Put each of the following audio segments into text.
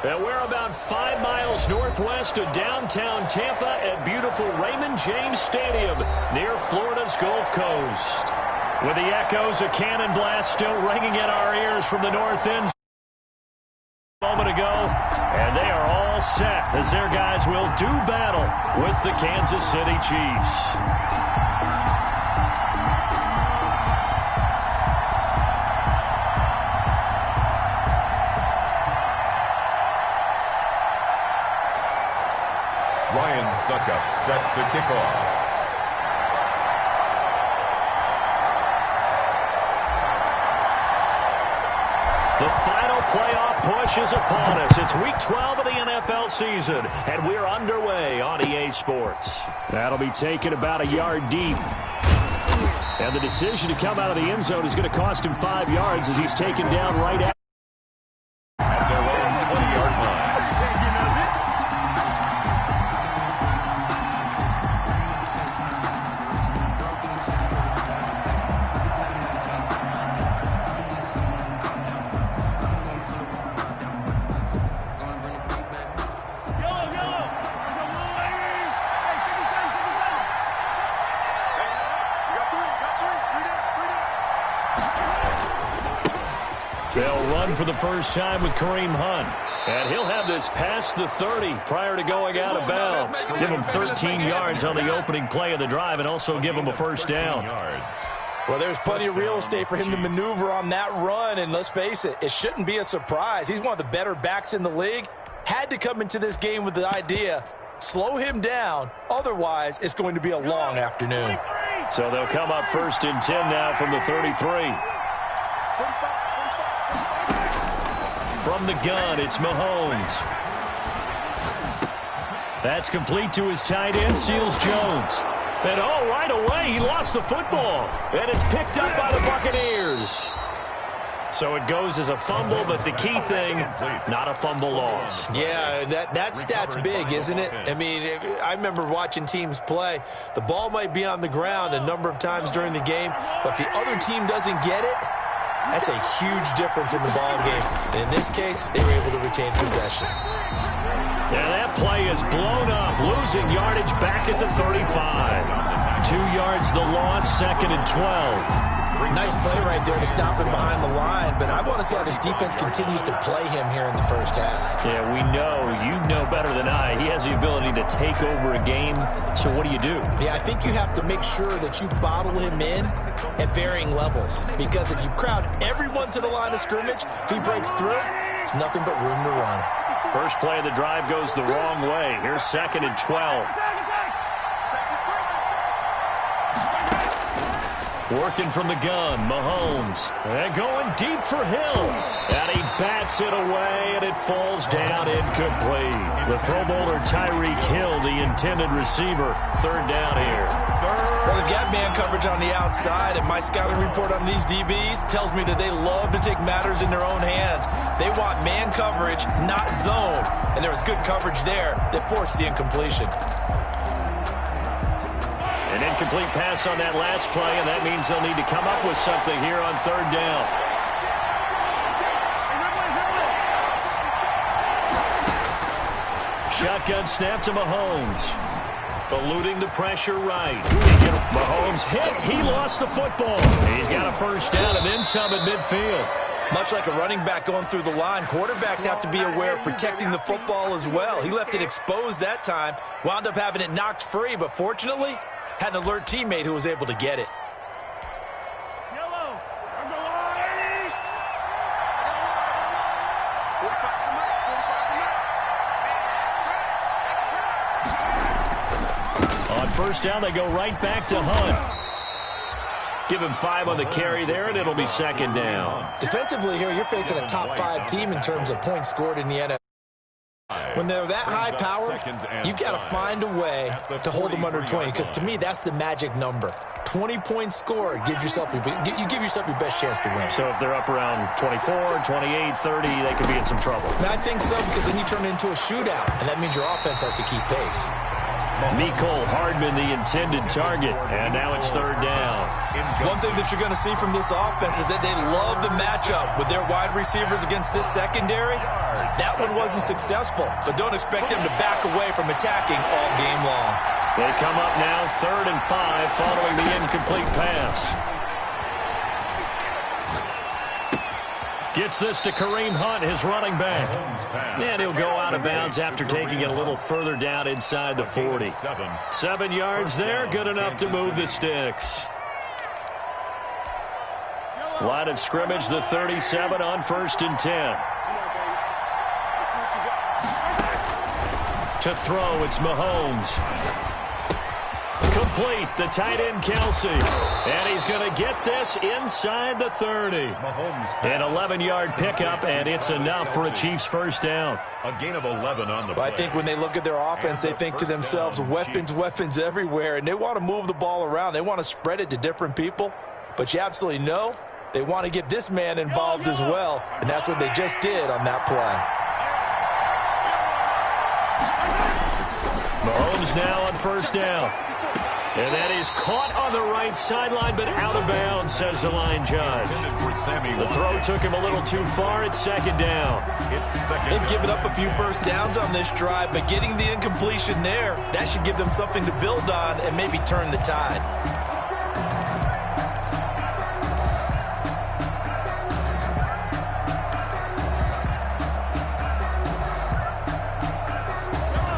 And we're about 5 miles northwest of downtown Tampa at beautiful Raymond James Stadium near Florida's Gulf Coast. With the echoes of cannon blast still ringing in our ears from the north end a moment ago. And they are all set as their guys will do battle with the Kansas City Chiefs. Ryan Suckup set to kick off. The final playoff push is upon us. It's Week 12 of the NFL season, and we're underway on EA Sports. That'll be taken about a yard deep. And the decision to come out of the end zone is going to cost him 5 yards as he's taken down right at their own 20-yard line. They'll run for the first time with Kareem Hunt. And he'll have this past the 30 prior to going out of bounds. Give him 13 yards on the opening play of the drive and also give him a first down. Well, there's plenty of real estate for him to maneuver on that run. And let's face it, it shouldn't be a surprise. He's one of the better backs in the league. Had to come into this game with the idea, slow him down. Otherwise, it's going to be a long afternoon. So they'll come up 1st and 10 now from the 33. From the gun, it's Mahomes. That's complete to his tight end, Seals Jones. And right away, he lost the football. And it's picked up by the Buccaneers. So it goes as a fumble, but the key thing, not a fumble loss. Yeah, that stat's big, isn't it? I mean, I remember watching teams play. The ball might be on the ground a number of times during the game, but if the other team doesn't get it, that's a huge difference in the ball game. And in this case, they were able to retain possession. Yeah, that play is blown up, losing yardage back at the 35. 2 yards the loss, 2nd and 12. Nice play right there to stop him behind the line, but I want to see how this defense continues to play him here in the first half. Yeah, we know. You know better than I. He has the ability to take over a game, so what do you do? Yeah, I think you have to make sure that you bottle him in at varying levels, because if you crowd everyone to the line of scrimmage, if he breaks through, it's nothing but room to run. First play of the drive goes the wrong way. Here's 2nd and 12. Working from the gun, Mahomes. And going deep for Hill. And he bats it away, and it falls down incomplete. The Pro Bowler Tyreek Hill, the intended receiver. 3rd down here. Well, they've got man coverage on the outside, and my scouting report on these DBs tells me that they love to take matters in their own hands. They want man coverage, not zone. And there was good coverage there that forced the incompletion. An incomplete pass on that last play, and that means they'll need to come up with something here on 3rd down. Shotgun snap to Mahomes. Eluding the pressure right. Mahomes hit. He lost the football. He's got a first down and then some at midfield. Much like a running back going through the line, quarterbacks have to be aware of protecting the football as well. He left it exposed that time, wound up having it knocked free, but fortunately, had an alert teammate who was able to get it. On 1st down, they go right back to Hunt. Give him 5 on the carry there, and it'll be 2nd down. Defensively here, you're facing a top 5 team in terms of points scored in the NFL. When they're that high powered, you've got to find a way to hold them under 20, because to me, that's the magic number. 20 points scored, you give yourself your best chance to win. So if they're up around 24, 28, 30, they could be in some trouble. And I think so, because then you turn it into a shootout, and that means your offense has to keep pace. Mecole Hardman, the intended target, and now it's third down. One thing that you're going to see from this offense is that they love the matchup with their wide receivers against this secondary. That one wasn't successful, but don't expect them to back away from attacking all game long. They come up now 3rd and 5 following the incomplete pass. Gets this to Kareem Hunt, his running back. And he'll go out of bounds after taking it a little further down inside the 40. 7 yards there, good enough to move the sticks. Line of scrimmage, the 37 on 1st and 10. To throw, it's Mahomes. Complete, the tight end Kelsey. And he's going to get this inside the 30. An 11-yard pickup, and it's enough for a Chiefs first down. A gain of 11 on the play. I think when they look at their offense, they think to themselves, weapons everywhere, and they want to move the ball around. They want to spread it to different people. But you absolutely know they want to get this man involved as well, and that's what they just did on that play. Mahomes now on first down. And that is caught on the right sideline, but out of bounds, says the line judge. The throw took him a little too far. It's second down. They've given up a few first downs on this drive, but getting the incompletion there, that should give them something to build on and maybe turn the tide.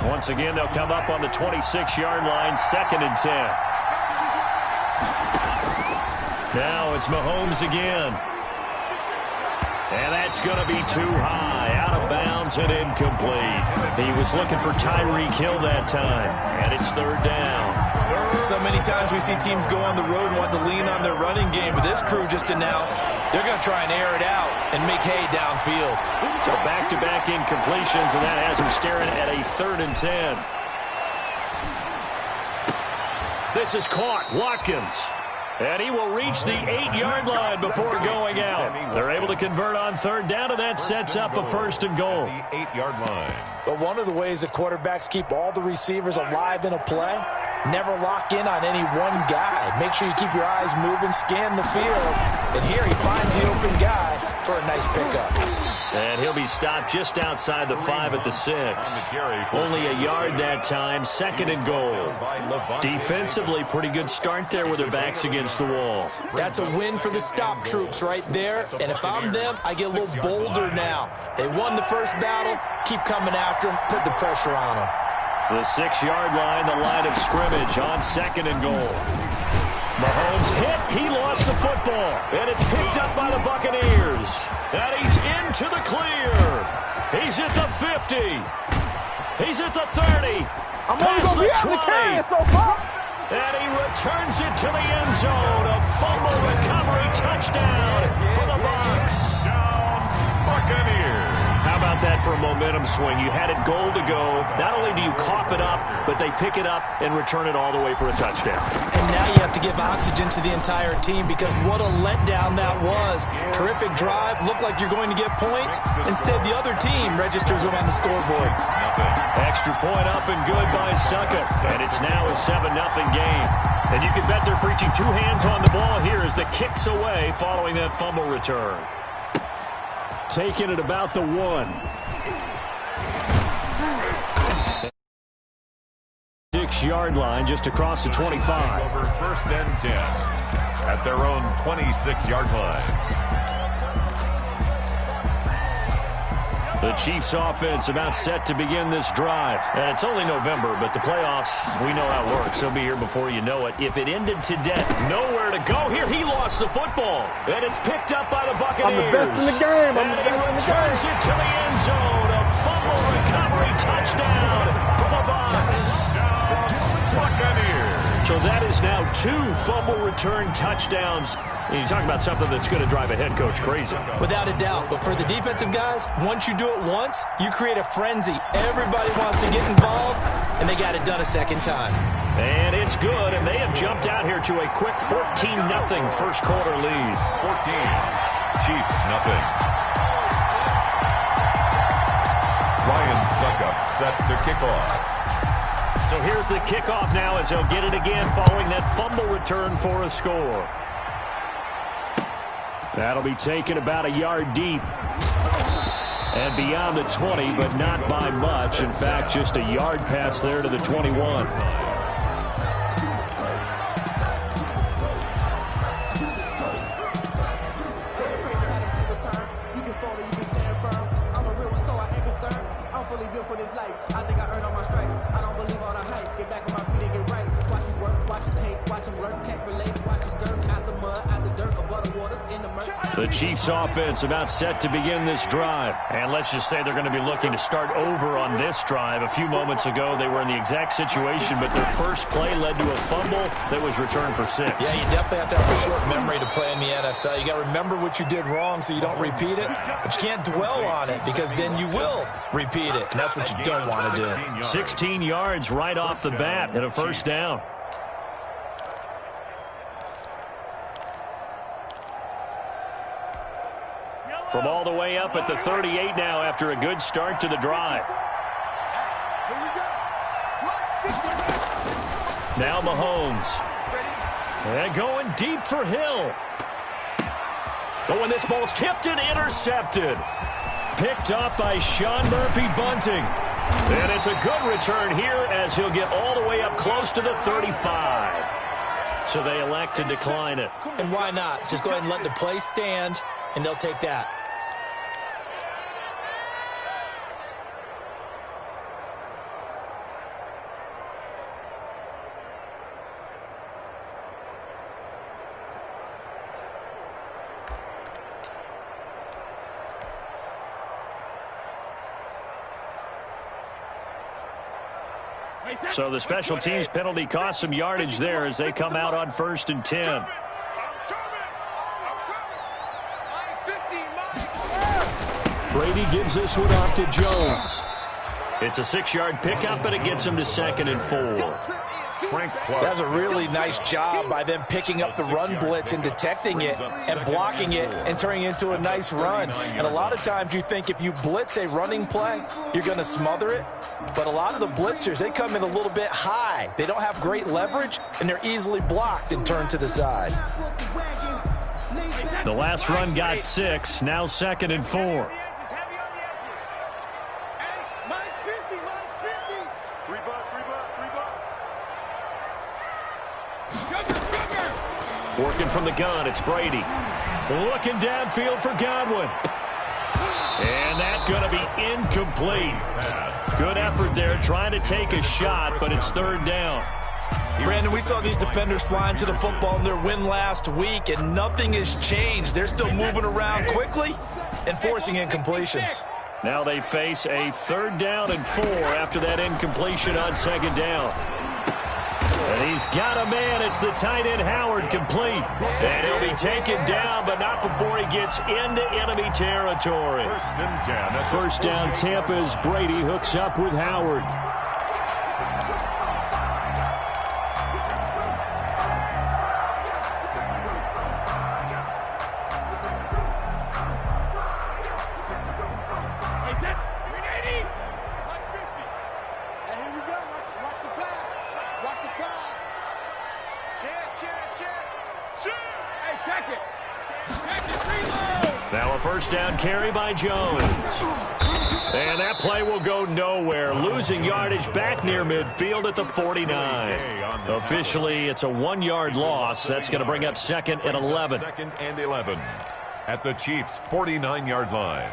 Once again, they'll come up on the 26-yard line, 2nd and 10. Now it's Mahomes again. And that's going to be too high, out of bounds and incomplete. He was looking for Tyreek Hill that time, and it's 3rd down. So many times we see teams go on the road and want to lean on their running game, but this crew just announced they're going to try and air it out and make hay downfield. So back-to-back incompletions, and that has him staring at a 3rd and 10. This is caught. Watkins. And he will reach the 8-yard line before going out. They're able to convert on 3rd down, and that sets up a 1st and goal. The 8-yard line. But one of the ways that quarterbacks keep all the receivers alive in a play, never lock in on any one guy. Make sure you keep your eyes moving, scan the field. And here he finds the open guy for a nice pickup. And he'll be stopped just outside the 5 at the 6. Only a yard that time, 2nd and goal. Defensively, pretty good start there with their backs against the wall. That's a win for the stop troops right there. And if I'm them, I get a little bolder now. They won the first battle. Keep coming after them. Put the pressure on them. The 6-yard line, the line of scrimmage on 2nd and goal. Mahomes hit. He lost the football. And it's picked up by the Buccaneers. And he's into the clear. He's at the 50. He's at the 30. Past the 20. And he returns it to the end zone. A fumble recovery touchdown for the Bucs. Buccaneers. How about that for a momentum swing? You had it goal to go. Not only do you cough it up, but they pick it up and return it all the way for a touchdown. And now you have to give oxygen to the entire team because what a letdown that was. Terrific drive. Looked like you're going to get points. Instead, the other team registers them on the scoreboard. Extra point up and good by Suckup. And it's now a 7-0 game. And you can bet they're preaching 2 hands on the ball here as the kick's away following that fumble return. Taking it about the 1. Six-yard line just across the 25. Over 1st and 10 at their own 26-yard line. The Chiefs offense about set to begin this drive. And it's only November, but the playoffs, we know how it works. They'll be here before you know it. If it ended today, nowhere to go here. He lost the football. And it's picked up by the Buccaneers. I'm the best in the game. And he returns it to the end zone. A fumble recovery touchdown for the Bucs. Buccaneers. So that is now 2 fumble return touchdowns. And you talk about something that's going to drive a head coach crazy. Without a doubt. But for the defensive guys, once you do it once, you create a frenzy. Everybody wants to get involved, and they got it done a second time. And it's good, and they have jumped out here to a quick 14-0 first quarter lead. 14. Chiefs, nothing. Ryan Suckup set to kick off. So here's the kickoff now as they'll get it again following that fumble return for a score. That'll be taken about a yard deep. And beyond the 20, but not by much. In fact, just a yard pass there to the 21. For this life, I think I earned all my stripes. I don't believe all the hype. Get back on my feet and get right. Watch me work, watch him hate, watch him lurk, can't relate. Watch him skirt out the mud, out the dirt, above the waters, in the murk. The Chiefs offense about set to begin this drive. And let's just say they're going to be looking to start over on this drive. A few moments ago, they were in the exact situation, but their first play led to a fumble that was returned for 6. Yeah, you definitely have to have a short memory to play in the NFL. You got to remember what you did wrong so you don't repeat it, but you can't dwell on it because then you will repeat it, and that's what you don't want to do. 16 yards right off the bat and a first down. From all the way up at the 38 now after a good start to the drive. Now Mahomes. And going deep for Hill. Oh, and this ball's tipped and intercepted. Picked up by Sean Murphy-Bunting. And it's a good return here as he'll get all the way up close to the 35. So they elect to decline it. And why not? Just go ahead and let the play stand, and they'll take that. So the special teams penalty cost some yardage there as they come out on 1st and 10. Brady gives this one off to Jones. It's a 6-yard pickup, and it gets him to 2nd and 4. That's a really nice job by them picking up the run blitz and detecting it and blocking it and turning it into a nice run. And a lot of times you think if you blitz a running play, you're going to smother it. But a lot of the blitzers, they come in a little bit high. They don't have great leverage, and they're easily blocked and turned to the side. The last run got 6, now 2nd and 4. Working from the gun, it's Brady. Looking downfield for Godwin. And that's going to be incomplete. Good effort there, trying to take a shot, but it's 3rd down. Brandon, we saw these defenders flying to the football in their win last week, and nothing has changed. They're still moving around quickly and forcing incompletions. Now they face a 3rd down and 4 after that incompletion on 2nd down. And he's got a man. It's the tight end Howard, complete. And he'll be taken down, but not before he gets into enemy territory. 1st and 10. First down, Tampa's Brady hooks up with Howard. Now a first down carry by Jones. And that play will go nowhere. Losing yardage back near midfield at the 49. Officially, it's a 1-yard loss. That's going to bring up 2nd and 11. 2nd and 11 at the Chiefs' 49-yard line.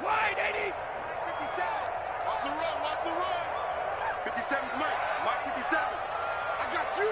Wide, 80. 57. Watch the run, watch the run. 57, Mike 57. I got you.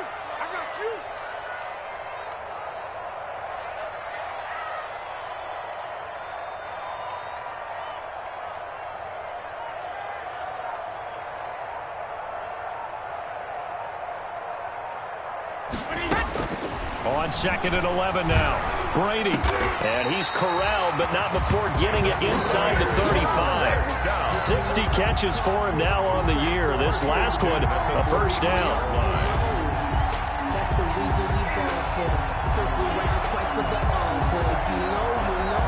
On 2nd and 11 now. Brady. And he's corralled, but not before getting it inside the 35. 60 catches for him now on the year. This last one, a first down. That's the reason we ball for. Circle right twice just for the encore. If you know, you know.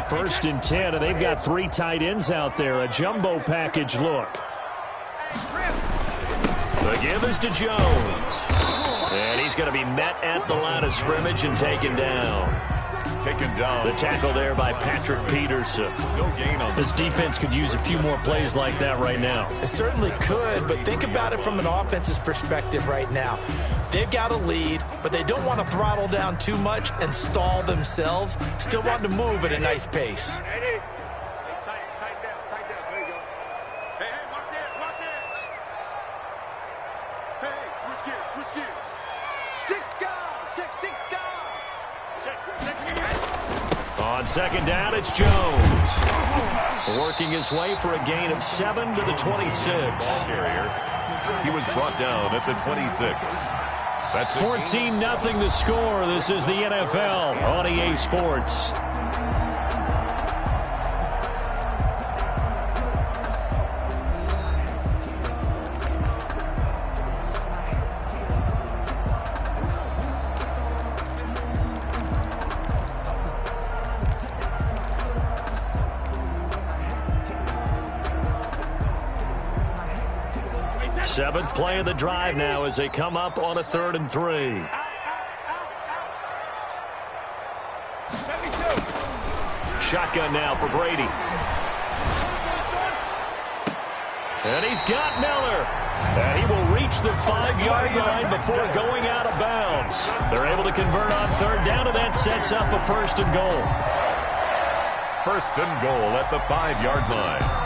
First and 10, and they've got 3 tight ends out there. A jumbo package look. The give is to Jones. And he's going to be met at the line of scrimmage and taken down. The tackle there by Patrick Peterson. No gain on this defense could use a few more plays like that right now. It certainly could, but think about it from an offense's perspective right now. They've got a lead, but they don't want to throttle down too much and stall themselves. Still want to move at a nice pace. Tight down. There you go. Hey, watch it. Hey, switch gears. 6 guys. Check 6 guys. Check. On second down, it's Jones. Working his way for a gain of 7 to the 26. Ball carrier. He was brought down at the 26. That's 14-0 the score. This is the NFL on EA Sports. Seventh play of the drive now as they come up on a 3rd and 3. Shotgun now for Brady. And he's got Miller. And he will reach the 5-yard line before going out of bounds. They're able to convert on 3rd down, and that sets up a 1st and goal. 1st and goal at the 5-yard line.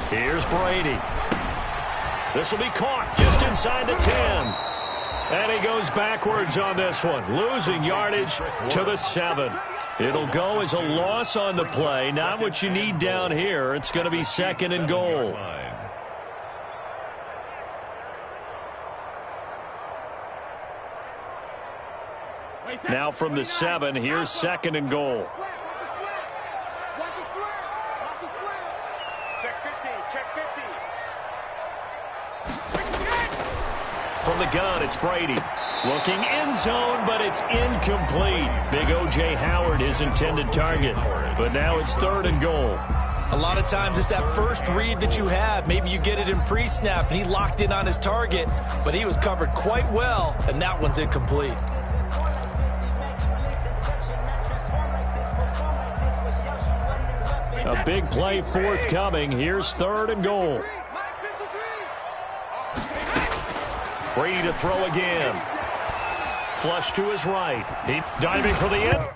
Here's Brady. This will be caught just inside the 10. And he goes backwards on this one, losing yardage to the 7. It'll go as a loss on the play. Not what you need down here. It's going to be 2nd and goal. Now from the 7, here's 2nd and goal. From the gun, it's Brady. Looking end zone, but it's incomplete. Big O.J. Howard, his intended target. But now it's 3rd and goal. A lot of times it's that first read that you have. Maybe you get it in pre-snap, and he locked in on his target, but he was covered quite well, and that one's incomplete. A big play forthcoming. Here's 3rd and goal. Brady to throw again. Flush to his right. He's diving for the end.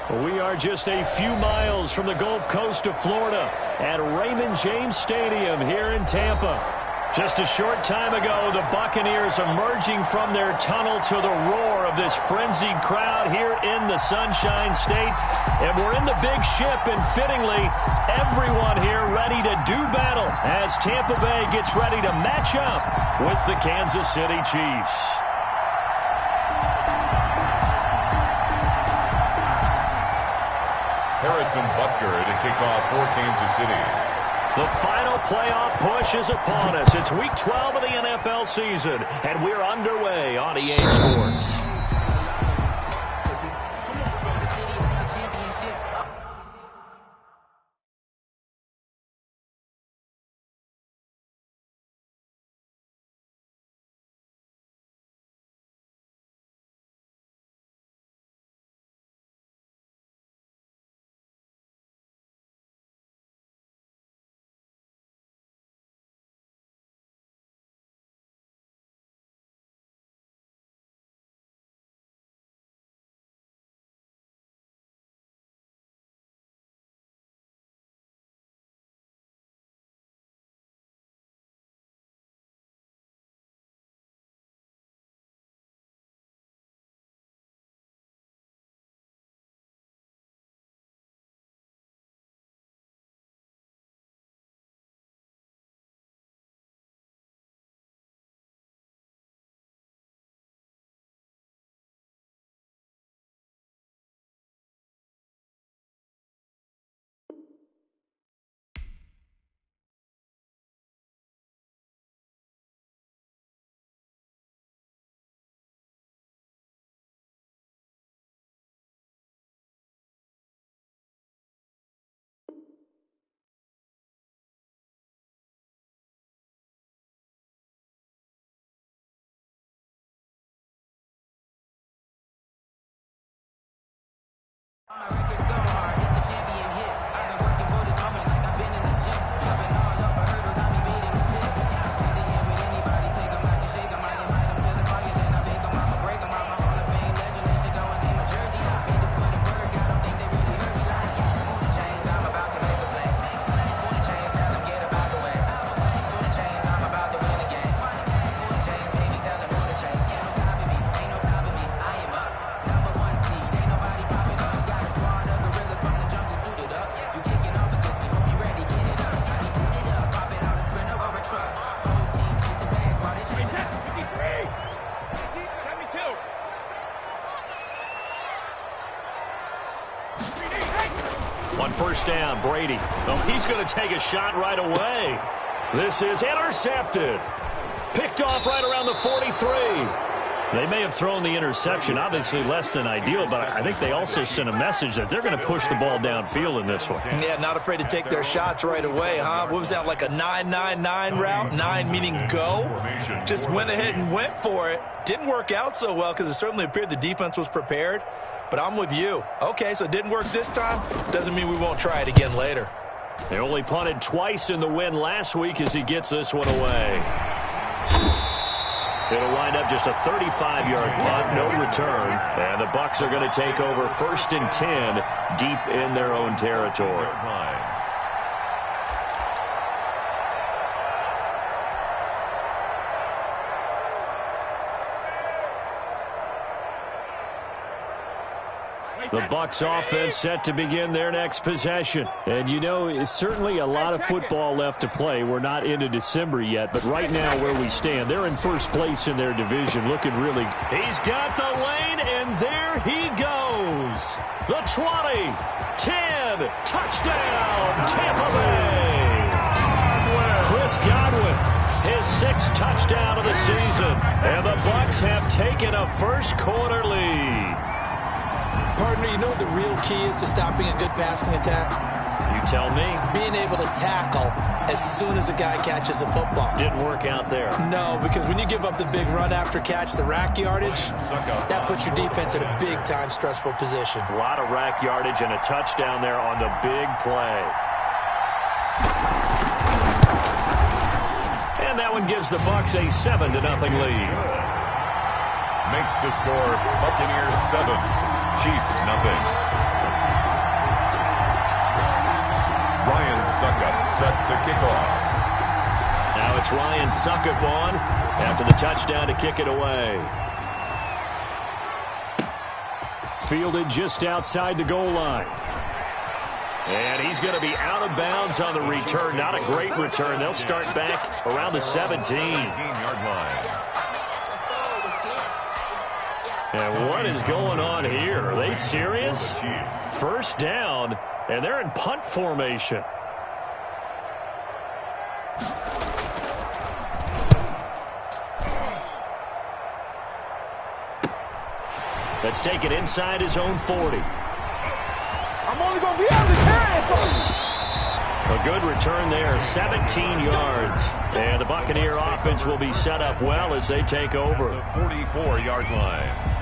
We are just a few miles from the Gulf Coast of Florida at Raymond James Stadium here in Tampa. Just a short time ago, the Buccaneers emerging from their tunnel to the roar of this frenzied crowd here in the Sunshine State. And we're in the big ship, and fittingly, everyone here ready to do battle as Tampa Bay gets ready to match up with the Kansas City Chiefs. Harrison Butker to kick off for Kansas City. The final playoff push is upon us. It's Week 12 of the NFL season, and we're underway on EA Sports. My records go hard, it's a champion hit. I've been working for this moment like I've been in the gym. Jumping all over hurdles, I be beating the pit. Either here with anybody, take them, I can shake them. I invite them to the fire, then I make them, I'ma break them. I'm a Hall of Fame legend, they should go and hang my jersey. Made to put in work, I don't think they really heard me like, move the chains, I'm about to make a play. Move the chains, tell them get about the way. Move the chains, I'm about to win the game. Move the chains, baby, tell them move the chains. Ain't no stopping me, ain't no stopping me, I am up. Number one seed, ain't nobody popping up. Got a squad of gorillas from the jungle suited up. You kicking off with this, we hope you ready, get it up. I be booted up, pop it out a sprinter or a truck. Whole team chasing bags while they chasing us. 72. On first down, Brady. Oh, he's going to take a shot right away. This is intercepted. Picked off right around the 43. They may have thrown the interception, obviously less than ideal, but I think they also sent a message that they're going to push the ball downfield in this one. Yeah, not afraid to take their shots right away, huh? What was that, like a 9-9-9 route? 9 meaning go? Just went ahead and went for it. Didn't work out so well because it certainly appeared the defense was prepared, but I'm with you. Okay, so it didn't work this time. Doesn't mean we won't try it again later. They only punted twice in the win last week as he gets this one away. It'll wind up just a 35-yard punt, no return. And the Bucs are going to take over 1st and 10 deep in their own territory. The Bucs offense set to begin their next possession. And, you know, it's certainly a lot of football left to play. We're not into December yet, but right now where we stand, they're in first place in their division, looking really good. He's got the lane, and there he goes. The 20, 10, touchdown, Tampa Bay. Chris Godwin, his 6th touchdown of the season. And the Bucs have taken a first-quarter lead. Partner, you know the real key is to stopping a good passing attack? You tell me. Being able to tackle as soon as a guy catches a football. Didn't work out there. No, because when you give up the big run after catch, the rack yardage, that puts your defense in a big-time stressful position. A lot of rack yardage and a touchdown there on the big play. And that one gives the Bucs a 7-0 lead. Makes the score Buccaneers 7, Chiefs 0. set to kick off. Now it's Ryan Suckup on after the touchdown to kick it away. Fielded just outside the goal line. And he's going to be out of bounds on the return. Not a great return. They'll start back around the 17-yard line. And what is going on here? Are they serious? First down, and they're in punt formation. Let's take it inside his own 40. I'm only going to be able to carry it for you. A good return there, 17 yards. And the Buccaneer offense will be set up well as they take over. The 44-yard line.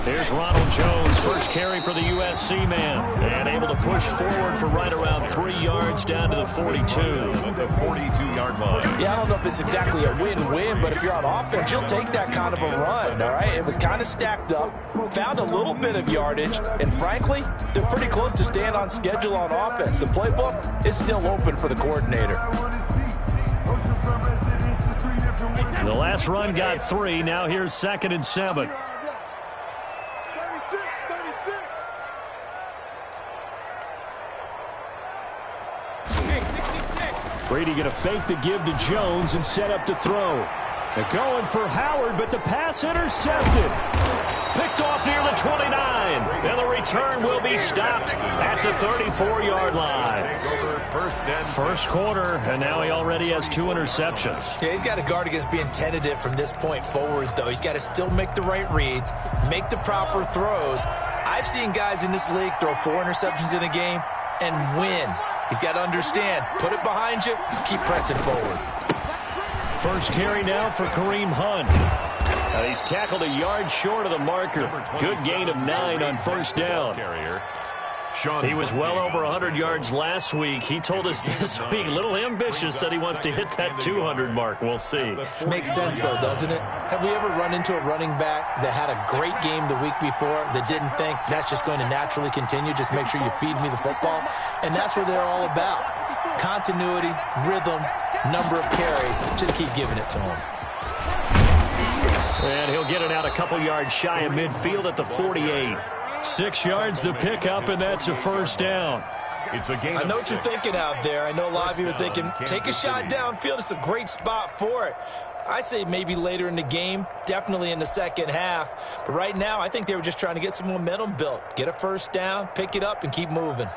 Here's Ronald Jones, first carry for the USC man, and able to push forward for right around 3 yards down to the 42. The 42-yard line. Yeah, I don't know if it's exactly a win-win, but if you're on offense, you'll take that kind of a run, all right? It was kind of stacked up, found a little bit of yardage, and frankly, they're pretty close to staying on schedule on offense. The playbook is still open for the coordinator. The last run got 3. Now here's 2nd and 7. Brady going to fake the give to Jones and set up to throw. They're going for Howard, but the pass intercepted. Picked off near the 29. And the return will be stopped at the 34-yard line. First quarter, and now he already has 2 interceptions. Yeah, he's got to guard against being tentative from this point forward, though. He's got to still make the right reads, make the proper throws. I've seen guys in this league throw 4 interceptions in a game and win. He's got to understand, put it behind you, keep pressing forward. First carry now for Kareem Hunt. And he's tackled a yard short of the marker. Good gain of 9 on first down. He was well over 100 yards last week. He told us this week, a little ambitious, said he wants to hit that 200 mark. We'll see. Makes sense, though, doesn't it? Have we ever run into a running back that had a great game the week before that didn't think that's just going to naturally continue? Just make sure you feed me the football. And that's what they're all about. Continuity, rhythm, number of carries. Just keep giving it to him. And he'll get it out a couple yards shy of midfield at the 48. 6 yards the pickup, and that's a first down. It's a game. I know what you're thinking out there. I know a lot of you are thinking, take a shot downfield. It's a great spot for it. I'd say maybe later in the game, definitely in the second half. But right now, I think they were just trying to get some momentum built. Get a first down, pick it up, and keep moving.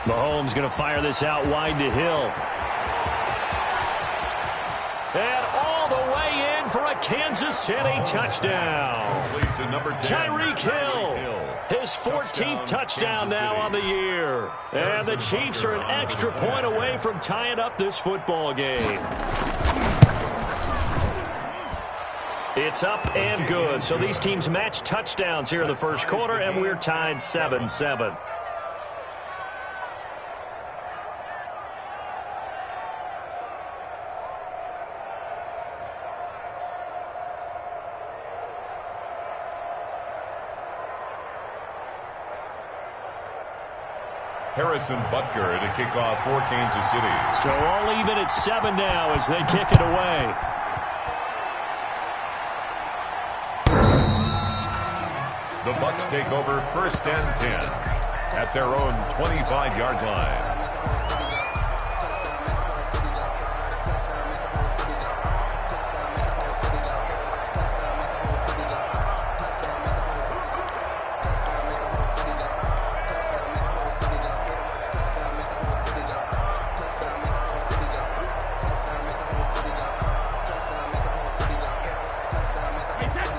Mahomes going to fire this out wide to Hill. And all the way in for a Kansas City touchdown. Tyreek Hill, his 14th touchdown now on the year. And the Chiefs are an extra point away from tying up this football game. It's up and good. So these teams match touchdowns here in the first quarter, and we're tied 7-7. Harrison Butker to kick off for Kansas City. So all even at 7 now as they kick it away. The Bucs take over 1st and 10 at their own 25-yard line.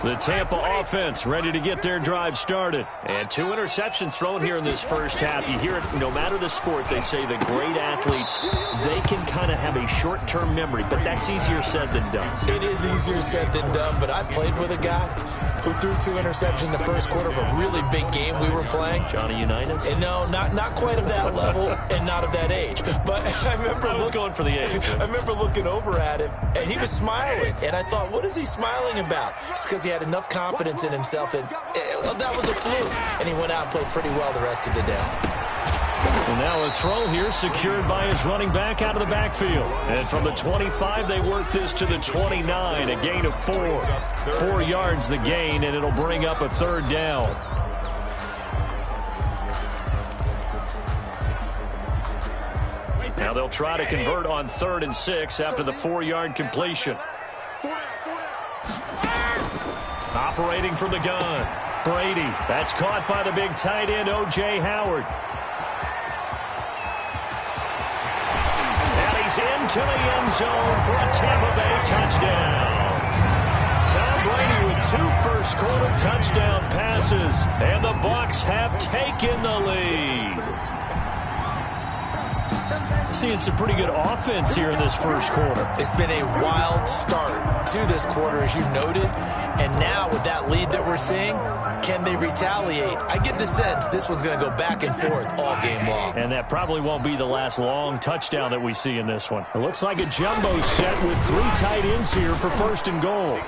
The Tampa offense ready to get their drive started. And 2 interceptions thrown here in this first half. You hear it, no matter the sport, they say the great athletes, they can kind of have a short-term memory, but that's easier said than done. It is easier said than done, but I played with a guy who threw 2 interceptions in the first quarter of a really big game we were playing. Johnny Unitas? And no, not quite of that level and not of that age. But I remember I was going for the age. I remember looking over at him, and he was smiling. And I thought, what is he smiling about? It's because he had enough confidence in himself that that was a fluke. And he went out and played pretty well the rest of the day. And now a throw here secured by his running back out of the backfield. And from the 25, they work this to the 29, a gain of 4. 4 yards the gain, and it'll bring up a 3rd down. Now they'll try to convert on 3rd and 6 after the 4-yard completion. Operating from the gun, Brady. That's caught by the big tight end, O.J. Howard. And he's into the end zone for a Tampa Bay touchdown. Tom Brady with 2 first-quarter touchdown passes, and the Bucs have taken the lead. Seeing some pretty good offense here in this first quarter. It's been a wild start to this quarter, as you noted. And now with that lead that we're seeing, can they retaliate? I get the sense this one's going to go back and forth all game long. And that probably won't be the last long touchdown that we see in this one. It looks like a jumbo set with 3 tight ends here for 1st and goal.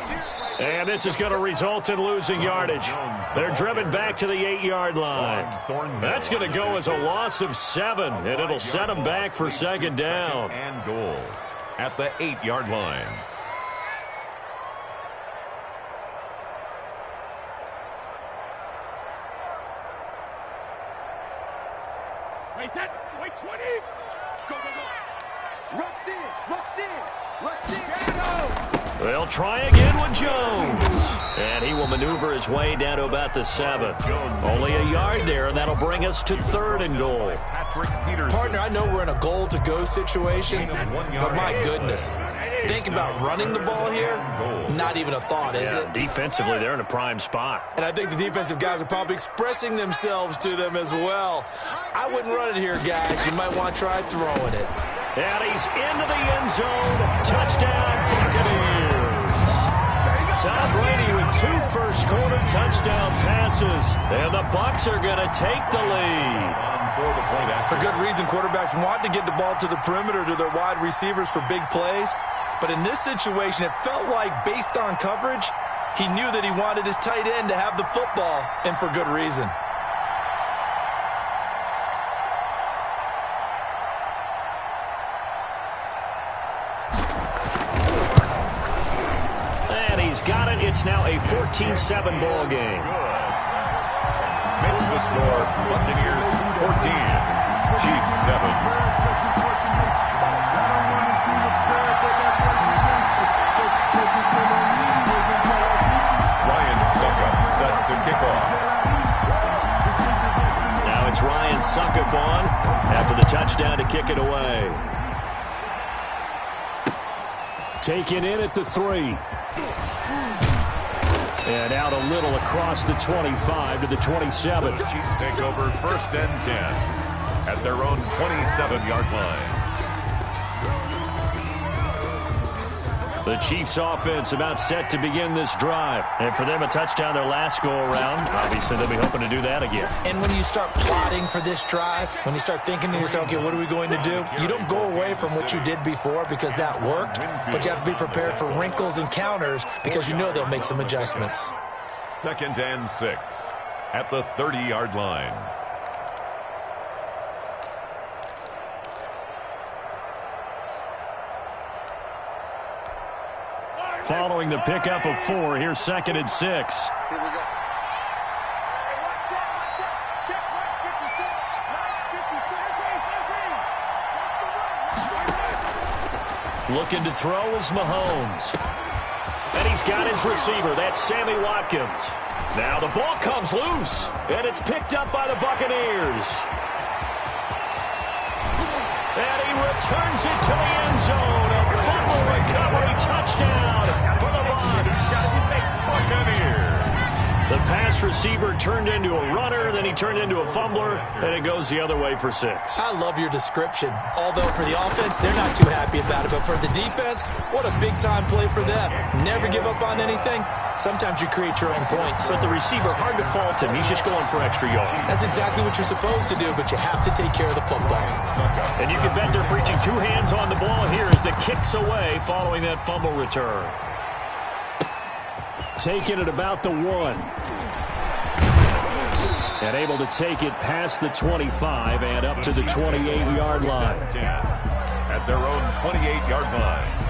And this is going to result in losing yardage. They're driven back to the 8-yard line. That's going to go as a loss of 7, and it'll set them back for 2nd down. And goal at the 8-yard line. Wait 20. Go, go, go. Rush in, rush in, rush in. They'll try again with Jones. And he will maneuver his way down to about the 7. Only a yard there, and that'll bring us to 3rd and goal. Partner, I know we're in a goal-to-go situation, but my goodness, think about running the ball here. Not even a thought, is it? Defensively, they're in a prime spot. And I think the defensive guys are probably expressing themselves to them as well. I wouldn't run it here, guys. You might want to try throwing it. And he's into the end zone. Touchdown, Buccaneers. Tom Brady with 2 first-quarter touchdown passes. And the Bucs are going to take the lead. For good reason, quarterbacks want to get the ball to the perimeter to their wide receivers for big plays. But in this situation, it felt like, based on coverage, he knew that he wanted his tight end to have the football, and for good reason. And he's got it. It's now a 14-7 ball game. Makes the score Buccaneers 14, Chiefs 7. Set to kick off. Now it's Ryan Suckup on after the touchdown to kick it away. Taken in at the 3. And out a little across the 25 to the 27. The Chiefs take over 1st and 10 at their own 27-yard line. The Chiefs offense about set to begin this drive. And for them, a touchdown their last go-around. Obviously, they'll be hoping to do that again. And when you start plotting for this drive, when you start thinking to yourself, okay, what are we going to do? You don't go away from what you did before because that worked, but you have to be prepared for wrinkles and counters because you know they'll make some adjustments. 2nd and 6 at the 30-yard line. Following the pickup of 4, here's 2nd and 6. Here we go. Looking to throw is Mahomes. And he's got his receiver. That's Sammy Watkins. Now the ball comes loose, and it's picked up by the Buccaneers. And he returns it to the end zone. A fumble recovery touchdown for the Bucs. Buccaneers. The pass receiver turned into a runner, then he turned into a fumbler, and it goes the other way for 6. I love your description. Although for the offense, they're not too happy about it. But for the defense, what a big-time play for them. Never give up on anything. Sometimes you create your own points. But the receiver, hard to fault him. He's just going for extra yards. That's exactly what you're supposed to do, but you have to take care of the football. And you can bet they're preaching 2 hands on the ball here as the kick's away following that fumble return. Taking it about the 1. And able to take it past the 25 and up to the 28-yard line. At their own 28-yard line.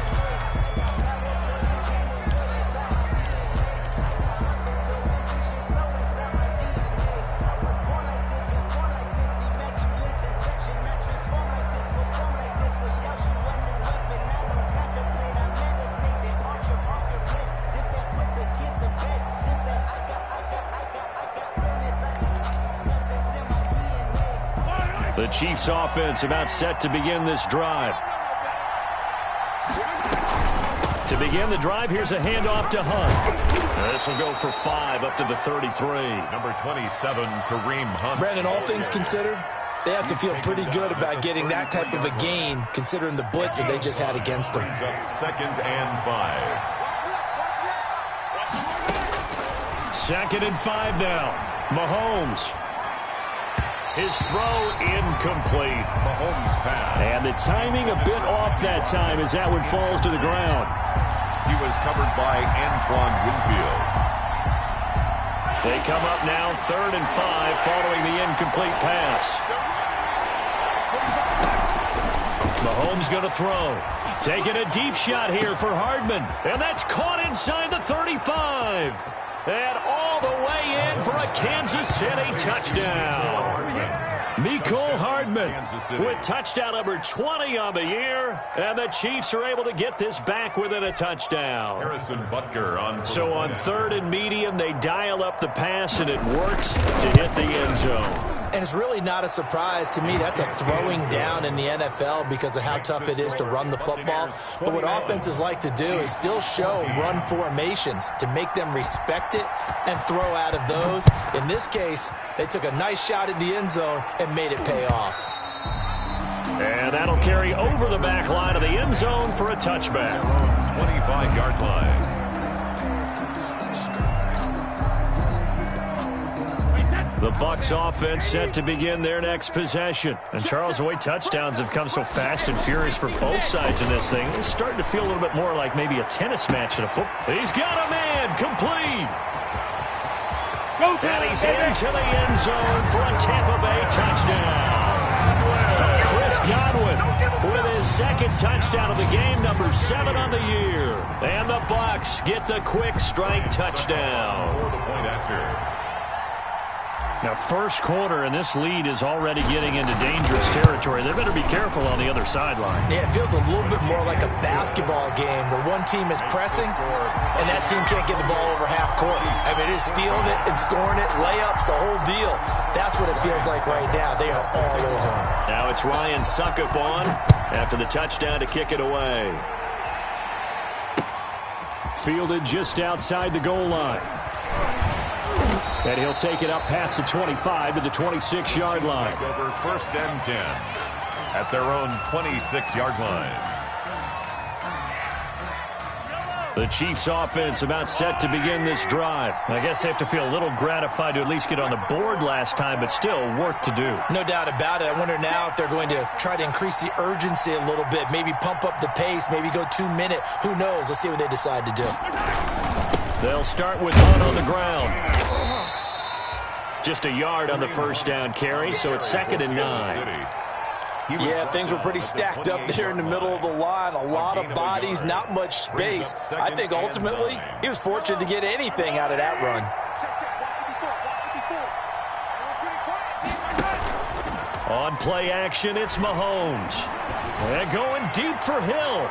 The Chiefs offense about set to begin this drive. To begin the drive, here's a handoff to Hunt. This will go for 5 up to the 33. Number 27, Kareem Hunt. Brandon, all things considered, they have to feel pretty good about getting that type of a gain, considering the blitz that they just had against them. Brings up 2nd and 5. 2nd and 5 now. Mahomes. His throw incomplete. Mahomes pass. And the timing a bit off that time as that one falls to the ground. He was covered by Antoine Winfield. They come up now 3rd and 5 following the incomplete pass. Mahomes going to throw. Taking a deep shot here for Hardman. And that's caught inside the 35. And all the way in for a Kansas City touchdown. Mecole Hardman with touchdown number 20 on the year. And the Chiefs are able to get this back within a touchdown. Harrison Butker on. So on 3rd and medium, they dial up the pass, and it works to hit the end zone. And it's really not a surprise to me. That's a throwing down in the NFL because of how tough it is to run the football. But what offenses like to do is still show run formations to make them respect it and throw out of those. In this case, they took a nice shot at the end zone and made it pay off. And that'll carry over the back line of the end zone for a touchback. 25-yard line. The Bucs offense set to begin their next possession. And Charles, the way touchdowns have come so fast and furious for both sides in this thing, it's starting to feel a little bit more like maybe a tennis match than a football. He's got a man, complete. And he's into the end zone for a Tampa Bay touchdown. Chris Godwin with his 2nd touchdown of the game, number 7 on the year. And the Bucs get the quick strike touchdown. For the point after. Now, first quarter, and this lead is already getting into dangerous territory. They better be careful on the other sideline. Yeah, it feels a little bit more like a basketball game where one team is pressing and that team can't get the ball over half court. I mean, it is stealing it and scoring it, layups, the whole deal. That's what it feels like right now. They are all over him. Now it's Ryan Suckup on after the touchdown to kick it away. Fielded just outside the goal line. And he'll take it up past the 25 to the 26-yard line. Over 1st and 10 at their own 26-yard line. The Chiefs offense about set to begin this drive. I guess they have to feel a little gratified to at least get on the board last time, but still work to do. No doubt about it. I wonder now if they're going to try to increase the urgency a little bit, maybe pump up the pace, maybe go 2-minute. Who knows? Let's see what they decide to do. They'll start with Hunt on the ground. Just a yard on the first down carry, so it's 2nd and 9. Yeah, things were pretty stacked up there in the middle of the line. A lot of bodies, not much space. I think ultimately he was fortunate to get anything out of that run. On play action, it's Mahomes. And going deep for Hill.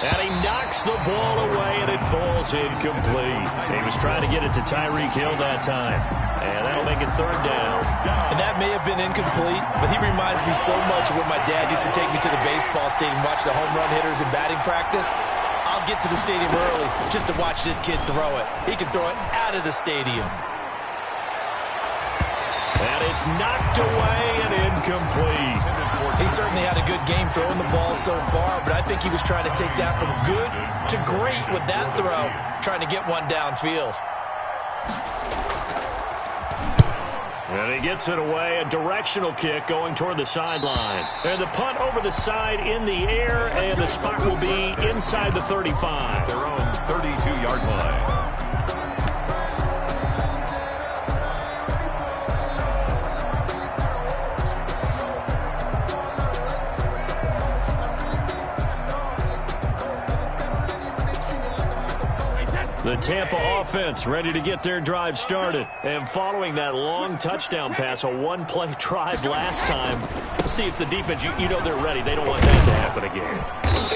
And he knocks the ball away, and it falls incomplete. He was trying to get it to Tyreek Hill that time. And that'll make it 3rd down. And that may have been incomplete, but he reminds me so much of when my dad used to take me to the baseball stadium and watch the home run hitters in batting practice. I'll get to the stadium early just to watch this kid throw it. He can throw it out of the stadium. And it's knocked away and incomplete. He certainly had a good game throwing the ball so far, but I think he was trying to take that from good to great with that throw, trying to get one downfield. And he gets it away, a directional kick going toward the sideline. And the punt over the side in the air, and the spot will be inside the 35. Their own 32-yard line. The Tampa offense ready to get their drive started. And following that long touchdown pass, a one-play drive last time, let's see if the defense, you know they're ready. They don't want that to happen again.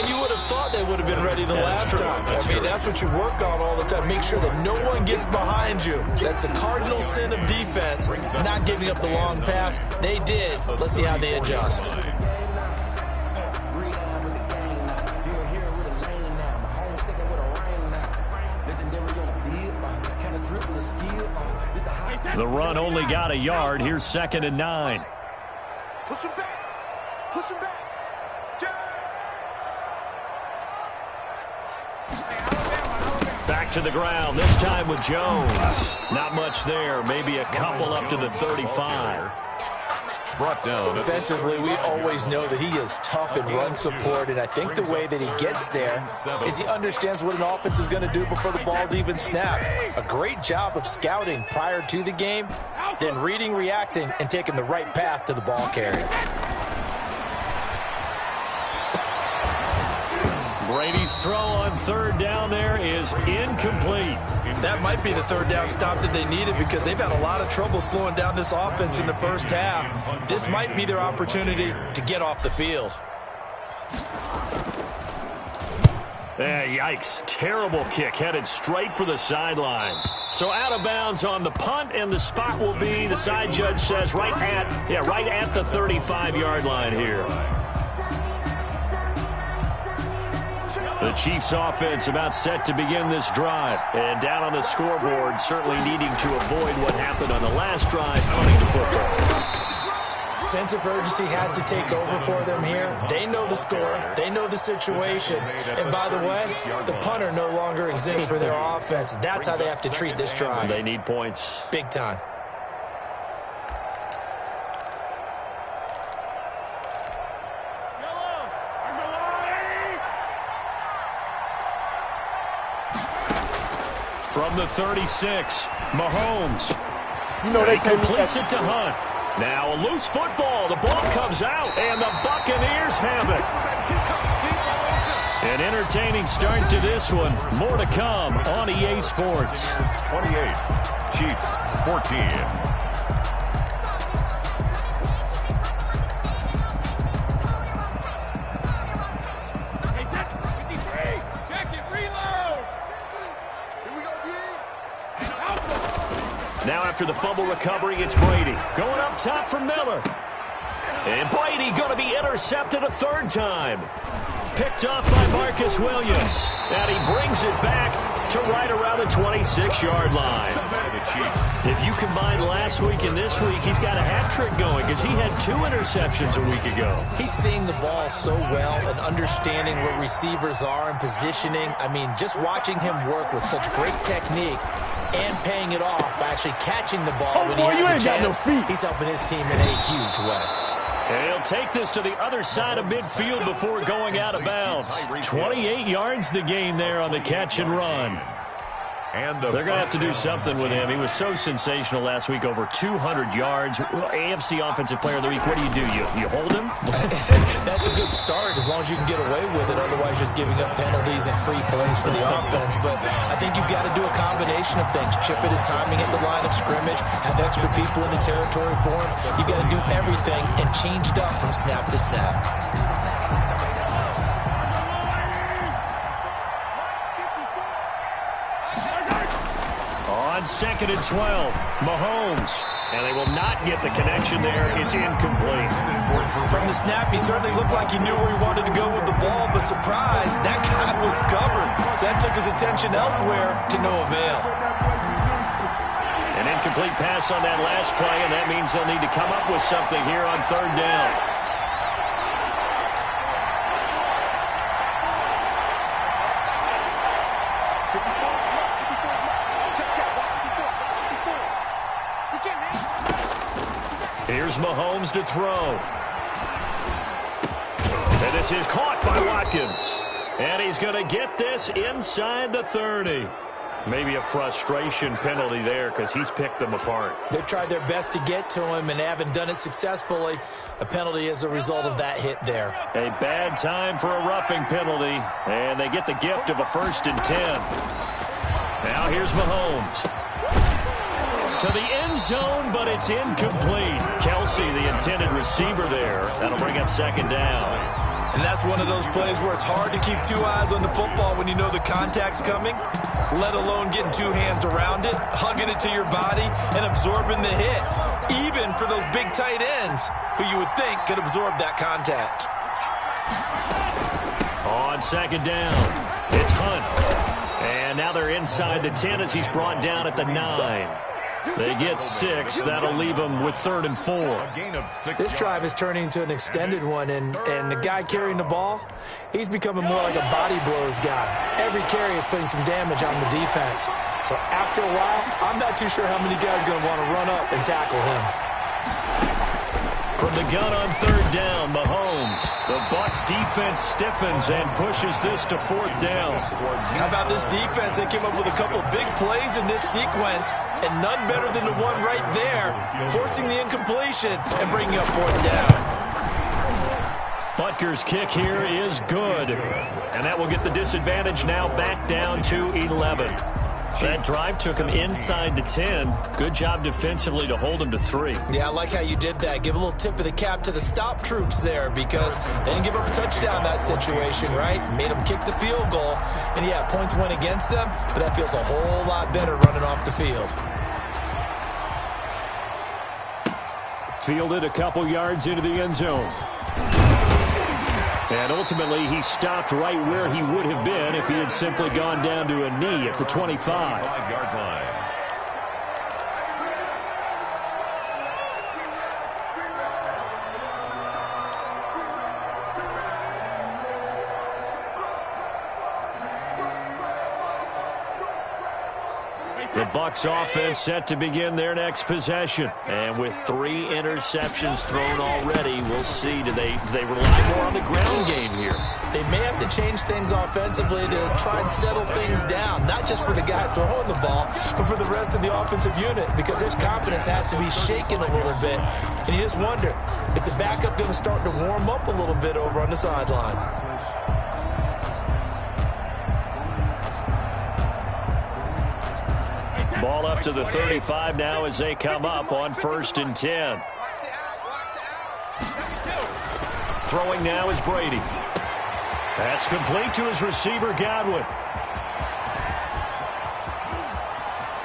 And you would have thought they would have been ready the last time. That's what you work on all the time. Make sure that no one gets behind you. That's the cardinal sin of defense, not giving up the long pass. They did. Let's see how they adjust. The run only got a yard. Here's 2nd and 9. Push him back. Push him back. Back to the ground, this time with Jones. Not much there, maybe a couple up to the 35. Brought down. Defensively, we always know that he is tough in run support, and I think the way that he gets there is he understands what an offense is going to do before the ball's even snapped. A great job of scouting prior to the game, then reading, reacting, and taking the right path to the ball carrier. Brady's throw on 3rd down there is incomplete. That might be the 3rd down stop that they needed because they've had a lot of trouble slowing down this offense in the first half. This might be their opportunity to get off the field. Yikes. Terrible kick headed straight for the sidelines. So out of bounds on the punt, and the spot will be, the side judge says, right at the 35-yard line here. The Chiefs offense about set to begin this drive. And down on the scoreboard, certainly needing to avoid what happened on the last drive, punting the football. Sense of urgency has to take over for them here. They know the score. They know the situation. And by the way, the punter no longer exists for their offense. That's how they have to treat this drive. They need points. Big time. From the 36, Mahomes. You know they completes it to Hunt. Now a loose football. The ball comes out, and the Buccaneers have it. An entertaining start to this one. More to come on EA Sports. 28, Chiefs 14. Now after the fumble recovery, it's Brady. Going up top for Miller. And Brady going to be intercepted a 3rd time. Picked off by Marcus Williams. And he brings it back to right around the 26-yard line. If you combine last week and this week, he's got a hat trick going because he had 2 interceptions a week ago. He's seeing the ball so well and understanding where receivers are and positioning. I mean, just watching him work with such great technique and paying it off by actually catching the ball when he has a chance. He's helping his team in a huge way. And he'll take this to the other side of midfield before going out of bounds. 28 yards the gain there on the catch and run. They're going to have to do something with him. He was so sensational last week, over 200 yards. AFC Offensive Player of the Week, what do? You hold him? That's a good start as long as you can get away with it. Otherwise, just giving up penalties and free plays for the offense. But I think you've got to do a combination of things. Chip at his timing at the line of scrimmage, have extra people in the territory for him. You've got to do everything and change it up from snap to snap. On 2nd and 12, Mahomes And they will not get the connection there. It's incomplete. From the snap, he certainly looked like he knew where he wanted to go with the ball, but surprise, that guy was covered. So that took his attention elsewhere to no avail. An incomplete pass on that last play, and that means they'll need to come up with something here on third down. Here's Mahomes to throw. And this is caught by Watkins. And he's going to get this inside the 30. Maybe a frustration penalty there because he's picked them apart. They've tried their best to get to him and haven't done it successfully. A penalty as a result of that hit there. A bad time for a roughing penalty. And they get the gift of a 1st and 10. Now here's Mahomes. To the end zone, but it's incomplete. Kelsey, the intended receiver there. That'll bring up 2nd down. And that's one of those plays where it's hard to keep 2 eyes on the football when you know the contact's coming, let alone getting 2 hands around it, hugging it to your body, and absorbing the hit, even for those big tight ends who you would think could absorb that contact. On 2nd down, it's Hunt. And now they're inside the 10 as he's brought down at the 9. They get 6. That'll leave them with 3rd and 4. This drive is turning into an extended one, and the guy carrying the ball, he's becoming more like a body blows guy. Every carry is putting some damage on the defense. So after a while, I'm not too sure how many guys are going to want to run up and tackle him. From the gun on 3rd down, Mahomes. The Bucs defense stiffens and pushes this to 4th down. How about this defense? They came up with a couple big plays in this sequence, and none better than the one right there, forcing the incompletion and bringing up 4th down. Butker's kick here is good. And that will get the disadvantage now back down to 11. That drive took him inside the 10. Good job defensively to hold him to 3. Yeah, I like how you did that. Give a little tip of the cap to the stop troops there because they didn't give up a touchdown in that situation, right? Made them kick the field goal. And, yeah, points went against them, but that feels a whole lot better running off the field. Fielded a couple yards into the end zone. And ultimately, he stopped right where he would have been if he had simply gone down to a knee at the 25. 5-yard line. The Bucs offense set to begin their next possession. And with 3 interceptions thrown already, we'll see. Do they rely more on the ground game here? They may have to change things offensively to try and settle things down, not just for the guy throwing the ball, but for the rest of the offensive unit, because their confidence has to be shaken a little bit. And you just wonder, is the backup going to start to warm up a little bit over on the sideline? Ball up to the 35 now as they come up on 1st and 10. Throwing now is Brady. That's complete to his receiver, Godwin.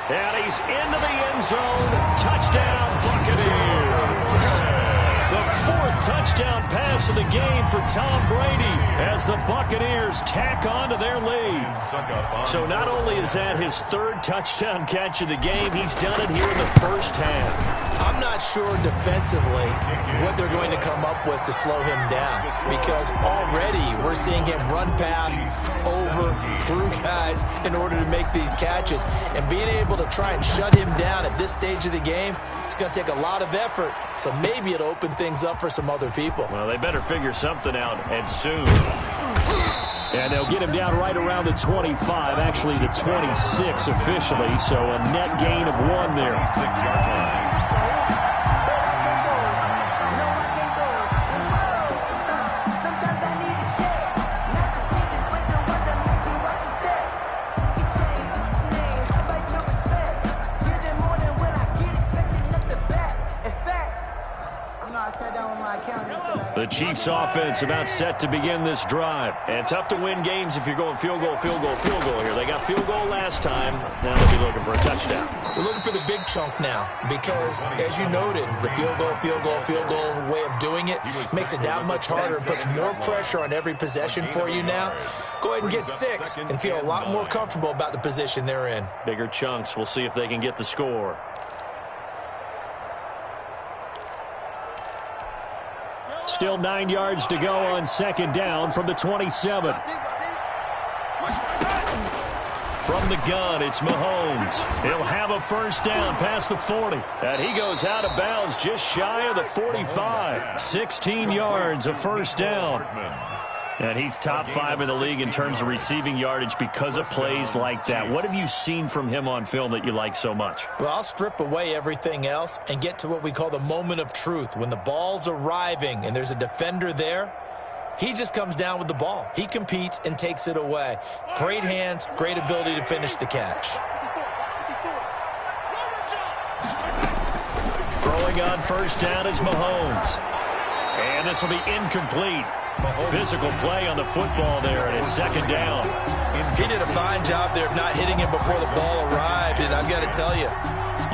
And he's into the end zone. Touchdown, Buccaneers. The 4th touchdown pass of the game for Tom Brady as the Buccaneers tack on to their lead. So not only is that his 3rd touchdown catch of the game, he's done it here in the first half. I'm not sure defensively what they're going to come up with to slow him down, because already we're seeing him run past, over, through guys in order to make these catches. And being able to try and shut him down at this stage of the game, it's going to take a lot of effort. So maybe it'll open things up for some other people. Well, they better figure something out, and soon. And they'll get him down right around the 25, actually the 26 officially, so a net gain of 1 there. 6-yard line. The Chiefs offense about set to begin this drive. And tough to win games if you're going field goal, field goal, field goal here. They got field goal last time. Now they'll be looking for a touchdown. They're looking for the big chunk now because, as you noted, the field goal, field goal, field goal way of doing it makes it that much harder. It puts more pressure on every possession for you now. Go ahead and get 6 and feel a lot more comfortable about the position they're in. Bigger chunks. We'll see if they can get the score. Still 9 yards to go on second down from the 27. From the gun, it's Mahomes. He'll have a first down past the 40. And he goes out of bounds just shy of the 45. 16 yards, a first down. And he's top 5 in the league in terms of receiving yardage because of plays like that. What have you seen from him on film that you like so much? Well, I'll strip away everything else and get to what we call the moment of truth. When the ball's arriving and there's a defender there, he just comes down with the ball. He competes and takes it away. Great hands, great ability to finish the catch. Throwing on first down is Mahomes. And this will be incomplete. Physical play on the football there, and it's second down. He did a fine job there of not hitting him before the ball arrived, and I've got to tell you,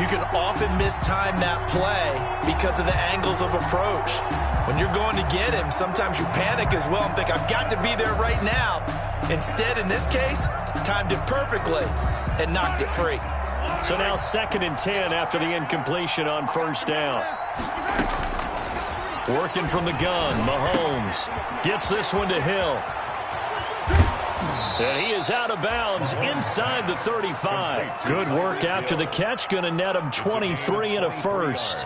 you can often mistime that play because of the angles of approach. When you're going to get him, sometimes you panic as well and think, I've got to be there right now. Instead, in this case, timed it perfectly and knocked it free. So now 2nd and 10 after the incompletion on first down. Working from the gun, Mahomes gets this one to Hill. And he is out of bounds inside the 35. Good work after the catch, going to net him 23 and a first.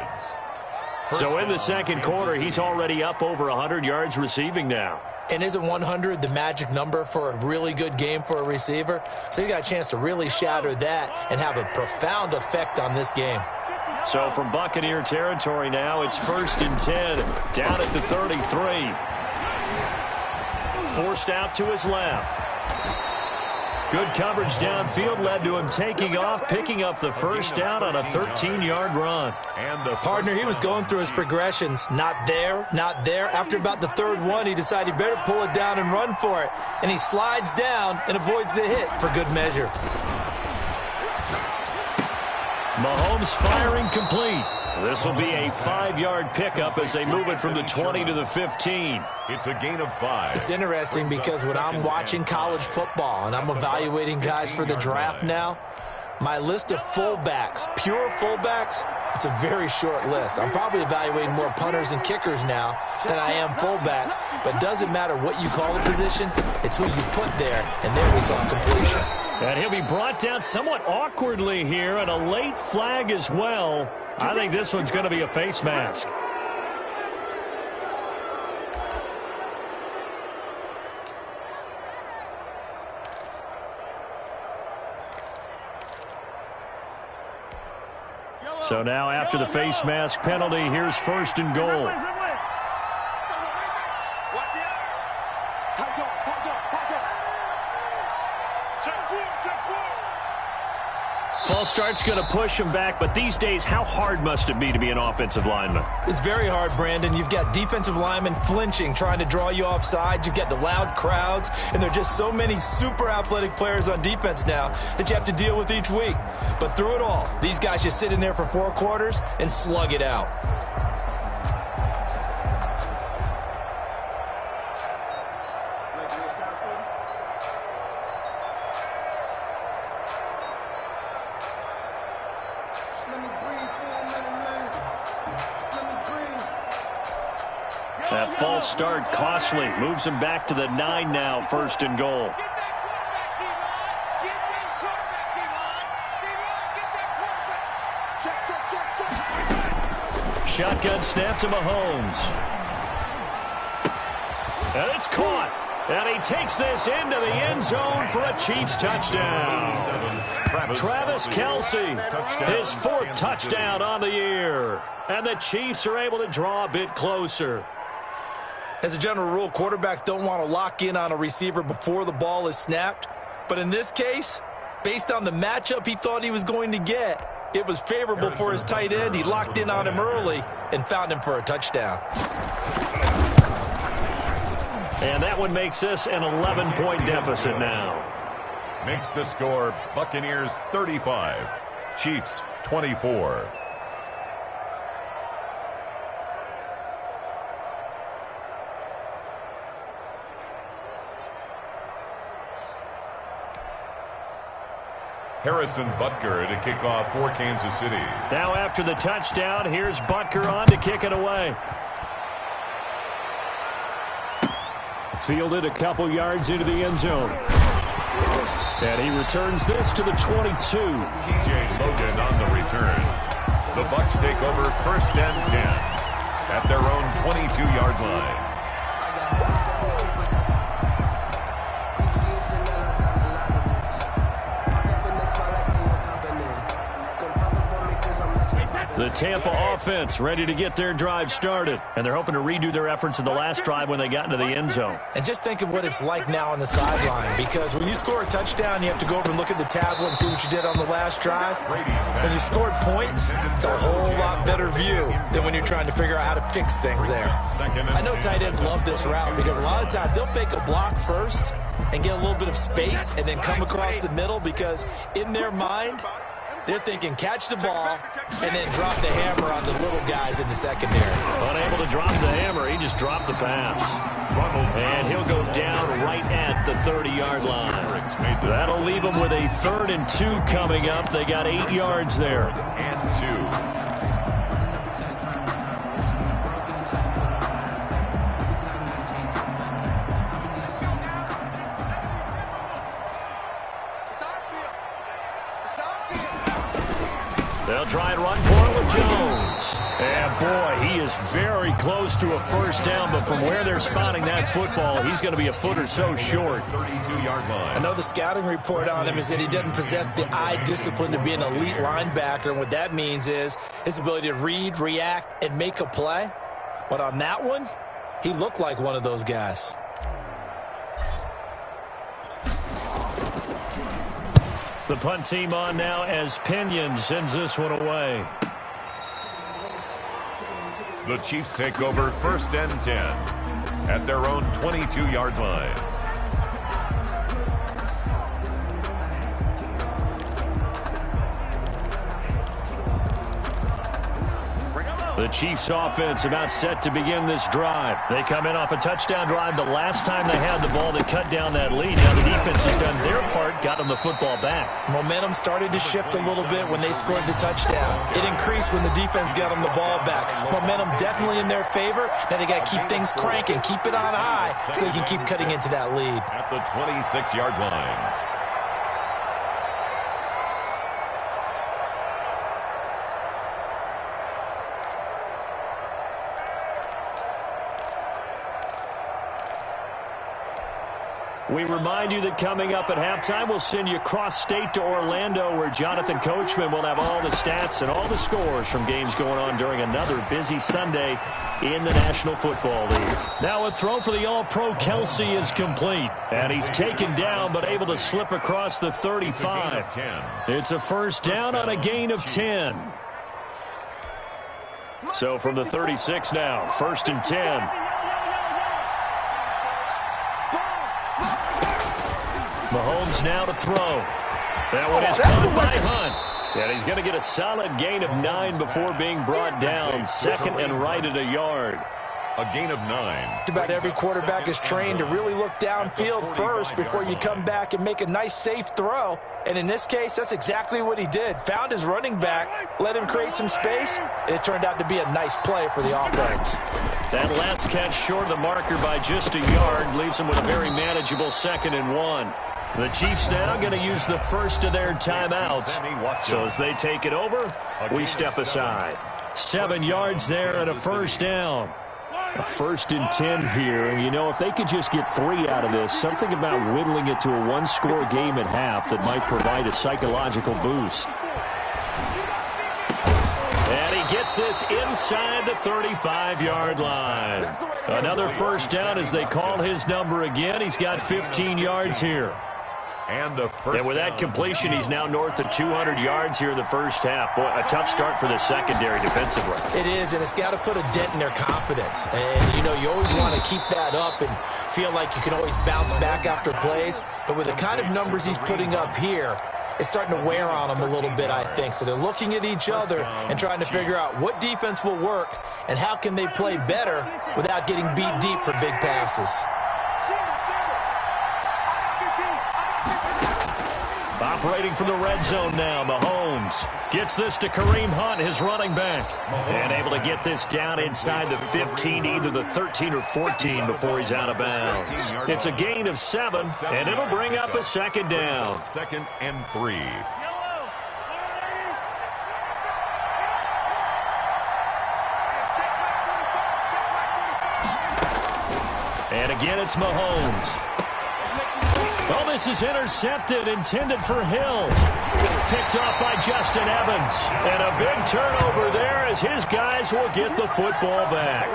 So in the second quarter, he's already up over 100 yards receiving now. And isn't 100 the magic number for a really good game for a receiver? So he got a chance to really shatter that and have a profound effect on this game. So from Buccaneer territory now, it's 1st and 10, down at the 33. Forced out to his left. Good coverage downfield led to him taking off, picking up the first down on a 13-yard run. And the partner, he was going through his progressions. Not there, not there. After about the 3rd one, he decided he better pull it down and run for it. And he slides down and avoids the hit for good measure. Mahomes firing complete. This will be a 5-yard pickup as they move it from the 20 to the 15. It's a gain of 5. It's interesting because when I'm watching college football and I'm evaluating guys for the draft now, my list of fullbacks, pure fullbacks, it's a very short list. I'm probably evaluating more punters and kickers now than I am fullbacks, but it doesn't matter what you call the position, it's who you put there, and there we saw completion. And he'll be brought down somewhat awkwardly here, and a late flag as well. I think this one's going to be a face mask. So now after the face mask penalty, here's 1st and goal. False start's going to push him back, but these days, how hard must it be to be an offensive lineman? It's very hard, Brandon. You've got defensive linemen flinching, trying to draw you offside. You've got the loud crowds, and there are just so many super athletic players on defense now that you have to deal with each week. But through it all, these guys just sit in there for 4 quarters and slug it out. That false start costly. Moves him back to the 9 now, 1st and goal. Shotgun snap to Mahomes. And it's caught. And he takes this into the end zone for a Chiefs touchdown. Travis Kelce, his 4th touchdown on the year. And the Chiefs are able to draw a bit closer. As a general rule, quarterbacks don't want to lock in on a receiver before the ball is snapped. But in this case, based on the matchup he thought he was going to get, it was favorable for his tight end. He locked in on him early and found him for a touchdown. And that one makes this an 11-point deficit now. Makes the score Buccaneers 35, Chiefs 24. Harrison Butker to kick off for Kansas City. Now after the touchdown, here's Butker on to kick it away. Fielded a couple yards into the end zone. And he returns this to the 22. TJ Logan on the return. The Bucs take over 1st and 10 at their own 22-yard line. The Tampa offense ready to get their drive started. And they're hoping to redo their efforts in the last drive when they got into the end zone. And just think of what it's like now on the sideline, because when you score a touchdown, you have to go over and look at the tablet and see what you did on the last drive. When you scored points, it's a whole lot better view than when you're trying to figure out how to fix things there. I know tight ends love this route because a lot of times they'll fake a block first and get a little bit of space and then come across the middle, because in their mind, they're thinking catch the ball and then drop the hammer on the little guys in the secondary. Unable to drop the hammer, he just dropped the pass. And he'll go down right at the 30-yard line. That'll leave him with a 3rd and 2 coming up. They got 8 yards there. And 2. They'll try and run for it with Jones. And, boy, he is very close to a first down, but from where they're spotting that football, he's going to be a foot or so short. 32-yard line. I know the scouting report on him is that he doesn't possess the eye discipline to be an elite linebacker, and what that means is his ability to read, react, and make a play. But on that one, he looked like one of those guys. The punt team on now as Pinion sends this one away. The Chiefs take over 1st and 10 at their own 22-yard line. The Chiefs offense about set to begin this drive. They come in off a touchdown drive the last time they had the ball that cut down that lead. Now the defense has done their part, got them the football back. Momentum started to shift a little bit when they scored the touchdown. It increased when the defense got them the ball back. Momentum definitely in their favor. Now they got to keep things cranking, keep it on high so they can keep cutting into that lead. At the 26-yard line. We remind you that coming up at halftime, we'll send you cross-state to Orlando, where Jonathan Coachman will have all the stats and all the scores from games going on during another busy Sunday in the National Football League. Now a throw for the All-Pro Kelsey is complete. And he's taken down but able to slip across the 35. It's a first down on a gain of 10. So from the 36 now, 1st and 10. Mahomes now to throw. That one is caught by Hunt. And he's going to get a solid gain of 9 before being brought down. 2nd and right at a yard. A gain of 9. About every quarterback is trained to really look downfield first before you come back and make a nice, safe throw. And in this case, that's exactly what he did. Found his running back, let him create some space, and it turned out to be a nice play for the offense. That last catch short of the marker by just a yard leaves him with a very manageable 2nd and 1. The Chiefs now going to use the first of their timeouts. So as they take it over, we step aside. 7 yards there and a first down. A 1st and 10 here. And, you know, if they could just get 3 out of this, something about whittling it to a one-score game at half that might provide a psychological boost. And he gets this inside the 35-yard line. Another first down as they call his number again. He's got 15 yards here. And a first And with that completion, he's now north of 200 yards here in the first half. Boy, a tough start for the secondary defensively. It is, and it's got to put a dent in their confidence. And, you know, you always want to keep that up and feel like you can always bounce back after plays. But with the kind of numbers he's putting up here, it's starting to wear on them a little bit, I think. So they're looking at each other and trying to figure out what defense will work and how can they play better without getting beat deep for big passes. Operating from the red zone now, Mahomes gets this to Kareem Hunt, his running back, and able to get this down inside the 15, either the 13 or 14 before he's out of bounds. It's a gain of 7, and it'll bring up a second down. 2nd and 3. And again, it's Mahomes. Oh, this is intercepted, intended for Hill. Picked off by Justin Evans. And a big turnover there as his guys will get the football back.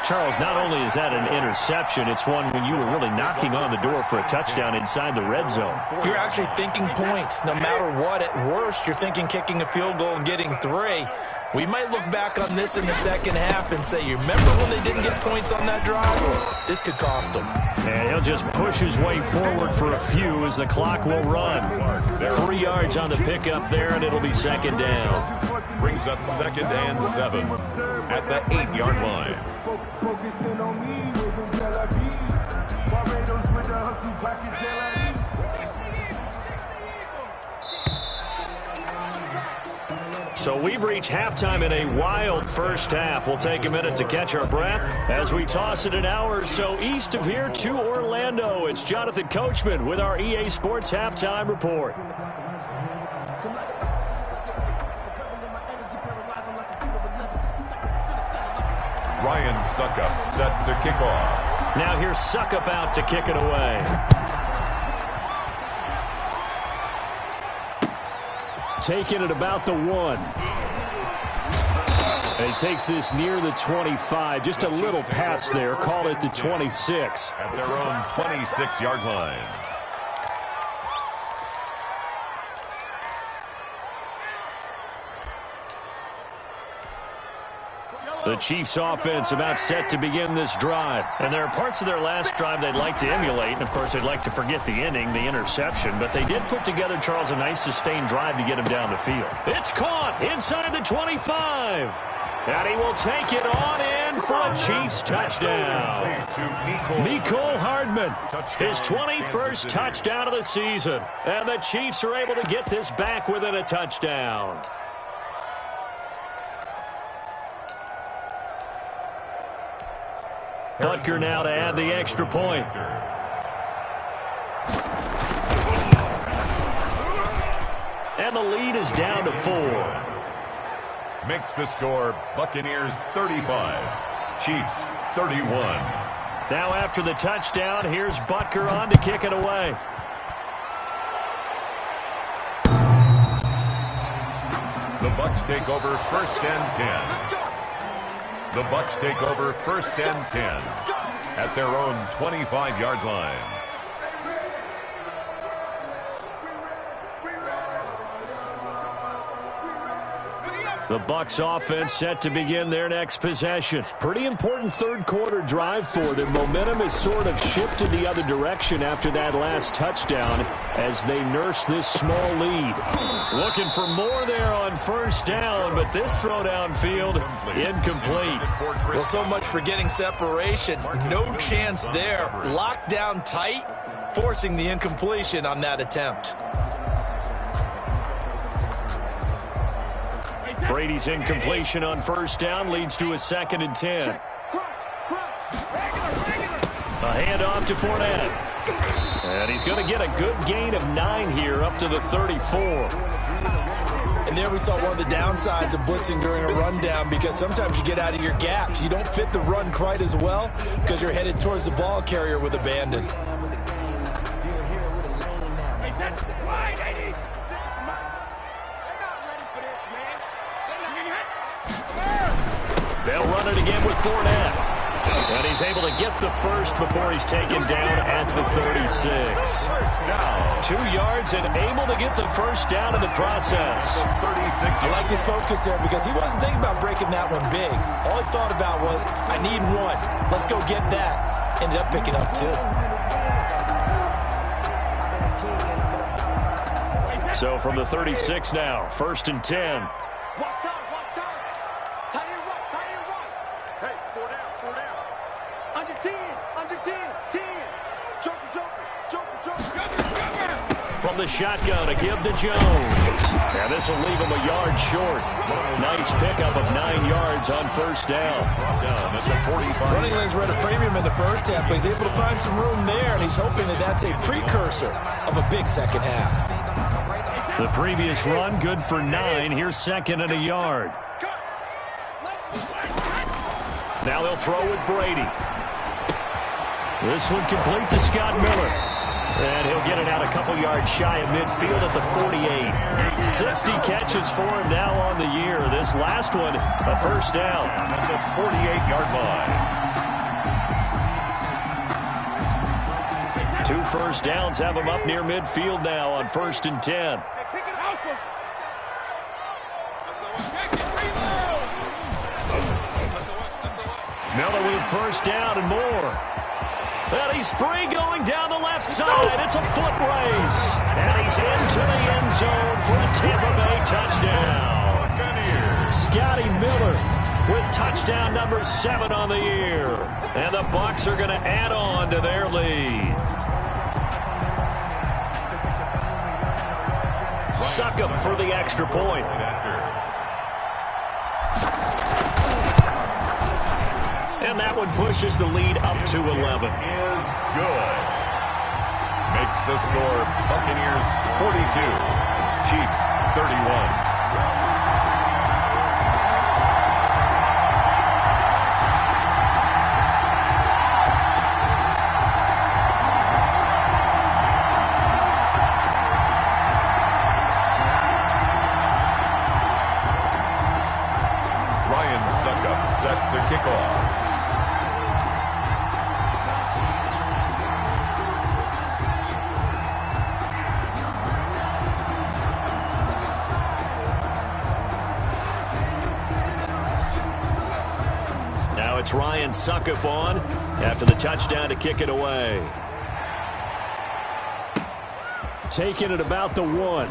Charles, not only is that an interception, it's one when you were really knocking on the door for a touchdown inside the red zone. You're actually thinking points. No matter what, at worst, you're thinking kicking a field goal and getting 3. We might look back on this in the second half and say, you remember when they didn't get points on that drive? This could cost them. And he'll just push his way forward for a few as the clock will run. 3 yards on the pickup there, and it'll be second down. Brings up 2nd and 7 at the 8-yard line. Focusing on me, we're from Tel Aviv. Barbados with the hustle pockets, Tel Aviv. So we've reached halftime in a wild first half. We'll take a minute to catch our breath as we toss it an hour or so east of here to Orlando. It's Jonathan Coachman with our EA Sports Halftime Report. Ryan Suckup set to kick off. Now here's Suckup out to kick it away. Taking it about the 1. And he takes this near the 25. Just a little pass there. Call it the 26. At their own 26-yard line. The Chiefs offense about set to begin this drive. And there are parts of their last drive they'd like to emulate. And, of course, they'd like to forget the ending, the interception. But they did put together, Charles, a nice sustained drive to get him down the field. It's caught inside the 25. And he will take it on in for a Chiefs touchdown. Mecole Hardman, his 21st touchdown of the season. And the Chiefs are able to get this back within a touchdown. Butker now to add the extra point. And the lead is down to 4. Makes the score Buccaneers 35, Chiefs 31. Now after the touchdown, here's Butker on to kick it away. The Bucs take over 1st and 10. The Bucs take over 1st and 10 at their own 25-yard line. The Bucs offense set to begin their next possession. Pretty important third-quarter drive for them. Momentum has sort of shifted the other direction after that last touchdown as they nurse this small lead. Looking for more there on 1st down, but this throw downfield incomplete. Well, so much for getting separation. No chance there. Locked down tight, forcing the incompletion on that attempt. Brady's incompletion on 1st down leads to a 2nd and 10. A handoff to Fournette. And he's going to get a good gain of 9 here up to the 34. And there we saw one of the downsides of blitzing during a rundown, because sometimes you get out of your gaps. You don't fit the run quite as well because you're headed towards the ball carrier with abandon. They'll run it again with Fournette. And he's able to get the first before he's taken down at the 36. 2 yards and able to get the first down in the process. I liked his focus there because he wasn't thinking about breaking that one big. All he thought about was, I need one. Let's go get that. Ended up picking up 2. So from the 36 now, 1st and 10. Watch out, watch out. Tight end right, tight end right. Hey, 4 down, 4 down. Under 10, under 10, 10. Joker, joker, joker, joker, joker, joker. From the shotgun, a give to Jones. And this will leave him a yard short. Nice pickup of 9 yards on 1st down. That's a 45. Running lanes were at a premium in the first half, but he's able to find some room there, and he's hoping that that's a precursor of a big second half. The previous run, good for 9. Here's 2nd and a yard. Now they'll throw with Brady. This one complete to Scott Miller. And he'll get it out a couple yards shy of midfield at the 48. 60 catches for him now on the year. This last one, a first down. At the 48-yard line. 2 first downs have him up near midfield now on 1st and 10. Miller with 1st down and more. And he's free going down the left side. It's a foot race. And he's into the end zone for the Tampa Bay touchdown. Scotty Miller with touchdown number 7 on the year. And the Bucs are going to add on to their lead. Succop for the extra point. And that one pushes the lead up to 11. Is good. Makes the score Buccaneers 42, Chiefs 31. Succop set to kick off. Now it's Ryan Succop on after the touchdown to kick it away. Taking it about the 1.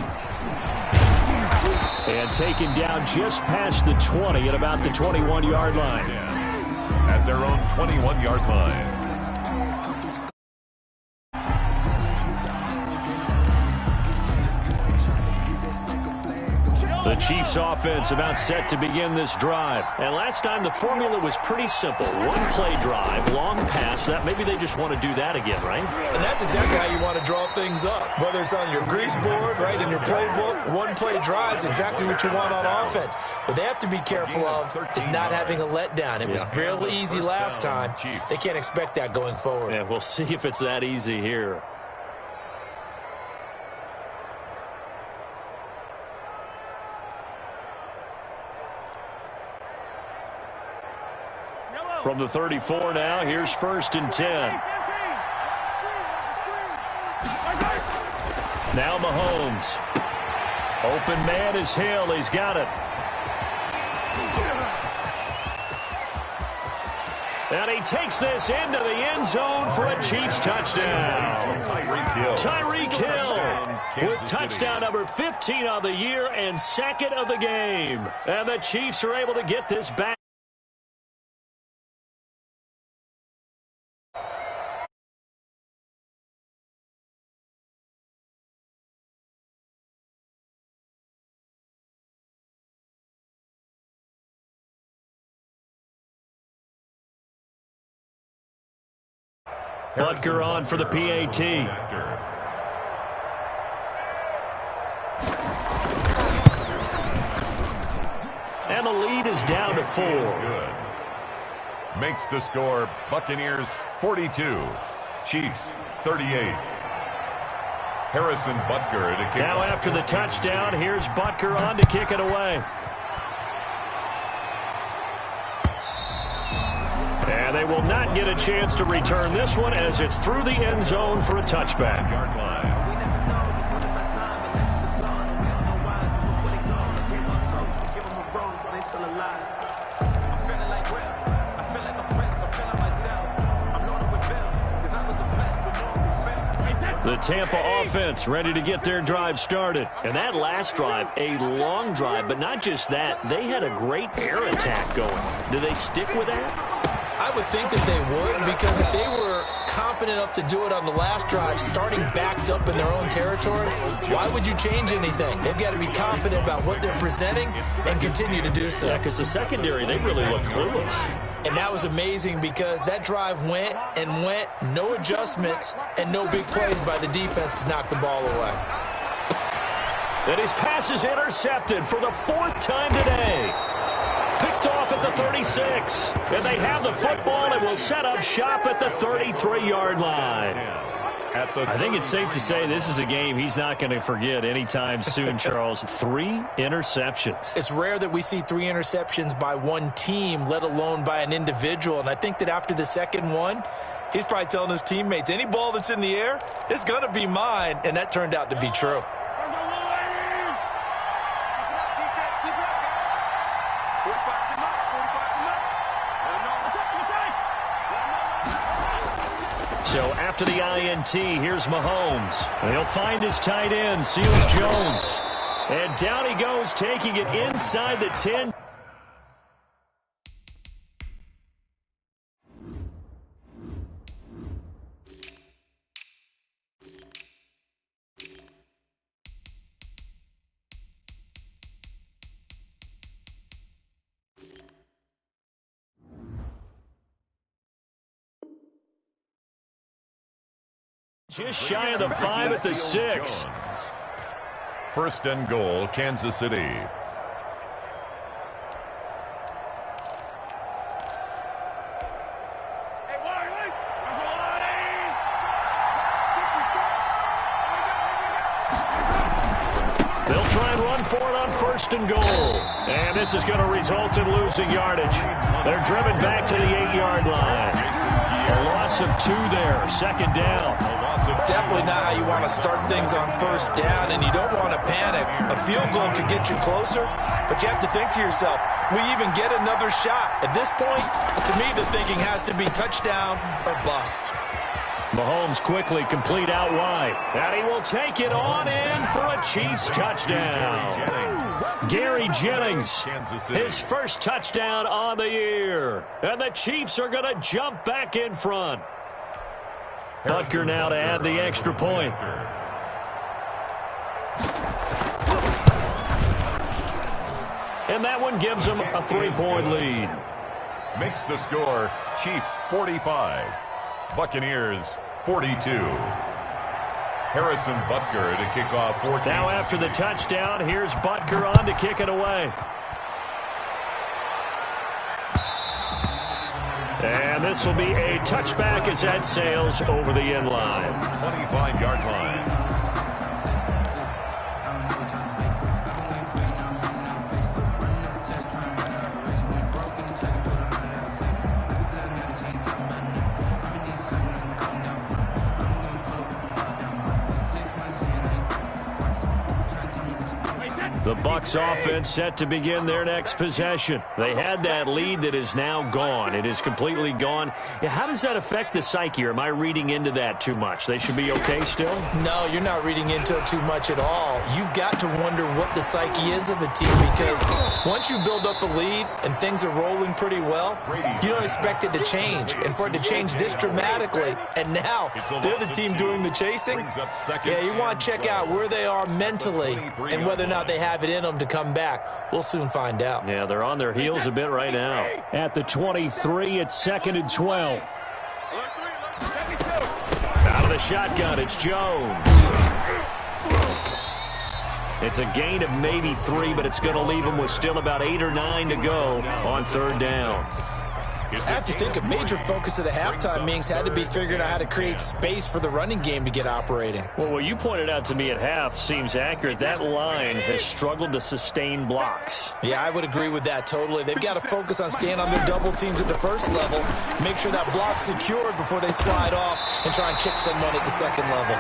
And taken down just past the 20 at about the 21-yard line. At their own 21-yard line. The Chiefs offense about set to begin this drive. And last time the formula was pretty simple. 1 play drive, long pass. That maybe they just want to do that again, right? And that's exactly how you want to draw things up. Whether it's on your grease board, right, in your playbook, 1 play drive is exactly what you want on offense. What they have to be careful of is not having a letdown. It was real easy last time. They can't expect that going forward. Yeah, we'll see if it's that easy here. From the 34 now, here's 1st and 10. Now Mahomes. Open man is Hill. He's got it. And he takes this into the end zone for a Chiefs touchdown. Tyreek Hill with touchdown number 15 on the year and 2nd of the game. And the Chiefs are able to get this back. Butker on for the PAT. And the lead is down to 4. Good. Makes the score Buccaneers 42, Chiefs 38. Harrison Butker to kick. Now after the touchdown, here's Butker on to kick it away. And they will not get a chance to return this one as it's through the end zone for a touchback. Yard line. The Tampa offense ready to get their drive started. And that last drive, a long drive, but not just that. They had a great air attack going. Do they stick with that? I would think that they would, because if they were confident enough to do it on the last drive, starting backed up in their own territory, why would you change anything? They've got to be confident about what they're presenting and continue to do so. Yeah, because the secondary, they really look clueless. And that was amazing because that drive went and went, no adjustments and no big plays by the defense to knock the ball away. And his pass is intercepted for the 4th time today. Picked off at the 36. And they have the football and will set up shop at the 33-yard line. I think it's safe to say this is a game he's not going to forget anytime soon, Charles. 3 interceptions. It's rare that we see 3 interceptions by one team, let alone by an individual. And I think that after the second one, he's probably telling his teammates, any ball that's in the air, it's going to be mine. And that turned out to be true. So after the INT, here's Mahomes. And he'll find his tight end, Seals Jones. And down he goes, taking it inside the 10. Just shy of the 5 at the 6. First and goal, Kansas City. They'll try and run for it on first and goal. And this is going to result in losing yardage. They're driven back to the 8-yard line. A loss of 2 there, second down. Definitely not how you want to start things on first down, and you don't want to panic. A field goal could get you closer, but you have to think to yourself, we even get another shot. At this point, to me, the thinking has to be touchdown or bust. Mahomes quickly complete out wide. And he will take it on in for a Chiefs touchdown. Gary Jennings, his first touchdown on the year. And the Chiefs are going to jump back in front. Butker now to add the extra point. And that one gives them a 3-point lead. Makes the score Chiefs 45, Buccaneers 42. Harrison Butker to kick off 14. Now after the touchdown, here's Butker on to kick it away. And this will be a touchback as that sails over the end line. 25-yard line. The Bucs offense set to begin their next possession. They had that lead that is now gone. It is completely gone. How does that affect the psyche? Or am I reading into that too much? They should be okay still? No, you're not reading into it too much at all. You've got to wonder what the psyche is of a team, because once you build up a lead and things are rolling pretty well, you don't expect it to change. And for it to change this dramatically, and now they're the team doing the chasing, yeah, you want to check out where they are mentally and whether or not they have it in them to come back. We'll soon find out. Yeah, they're on their heels a bit right now. At the 23, it's 2nd and 12. Out of the shotgun, it's Jones. It's a gain of maybe 3, but it's going to leave them with still about 8 or 9 to go on 3rd down. I have to think a major focus of the halftime meetings had to be figuring out how to create space for the running game to get operating. Well, what you pointed out to me at half seems accurate. That line has struggled to sustain blocks. Yeah, I would agree with that totally. They've got to focus on staying on their double teams at the first level, make sure that block's secured before they slide off and try and chip someone at the second level.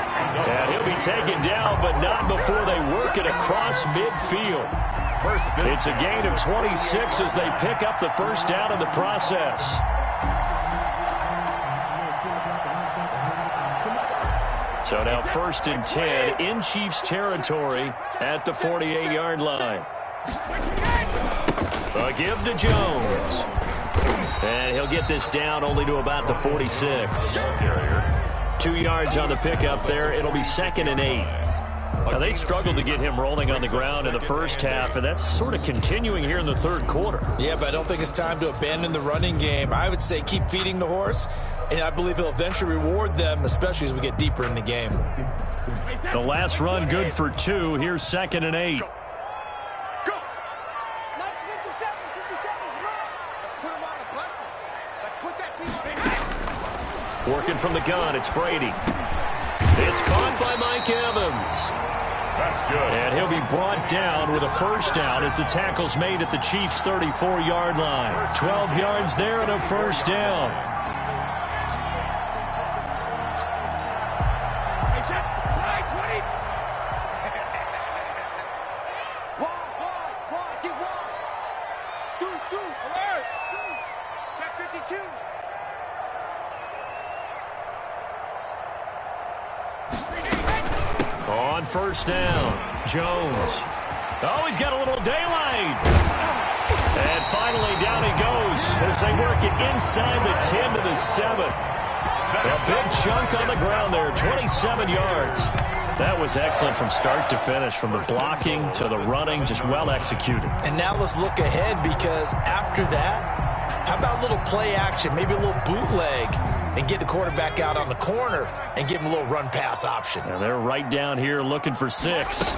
And he'll be taken down, but not before they work it across midfield. It's a gain of 26 as they pick up the first down in the process. So now 1st and 10 in Chiefs territory at the 48-yard line. A give to Jones. And he'll get this down only to about the 46. 2 yards on the pickup there. It'll be 2nd and 8. Now, they struggled to get him rolling on the ground in the first half, and that's sort of continuing here in the third quarter. Yeah, but I don't think it's time to abandon the running game. I would say keep feeding the horse, and I believe he'll eventually reward them, especially as we get deeper in the game. The last run good for 2. Here's 2nd and 8. Go. Let's 50 seconds, run. Let's put him on the buses. Let's put that team on. Working from the gun, it's Brady. It's caught by Mike Evans. That's good. And he'll be brought down with a first down as the tackle's made at the Chiefs' 34-yard line. 12 yards there and a first down. Wide, get wide. Deuce, alert. Check 52. On first down, Jones. Oh, he's got a little daylight. And finally, down he goes as they work it inside the 10 to the 7. A big chunk on the ground there, 27 yards. That was excellent from start to finish, from the blocking to the running, just well executed. And now let's look ahead, because after that, how about a little play action, maybe a little bootleg, and get the quarterback out on the corner and give him a little run-pass option. And they're right down here looking for 6.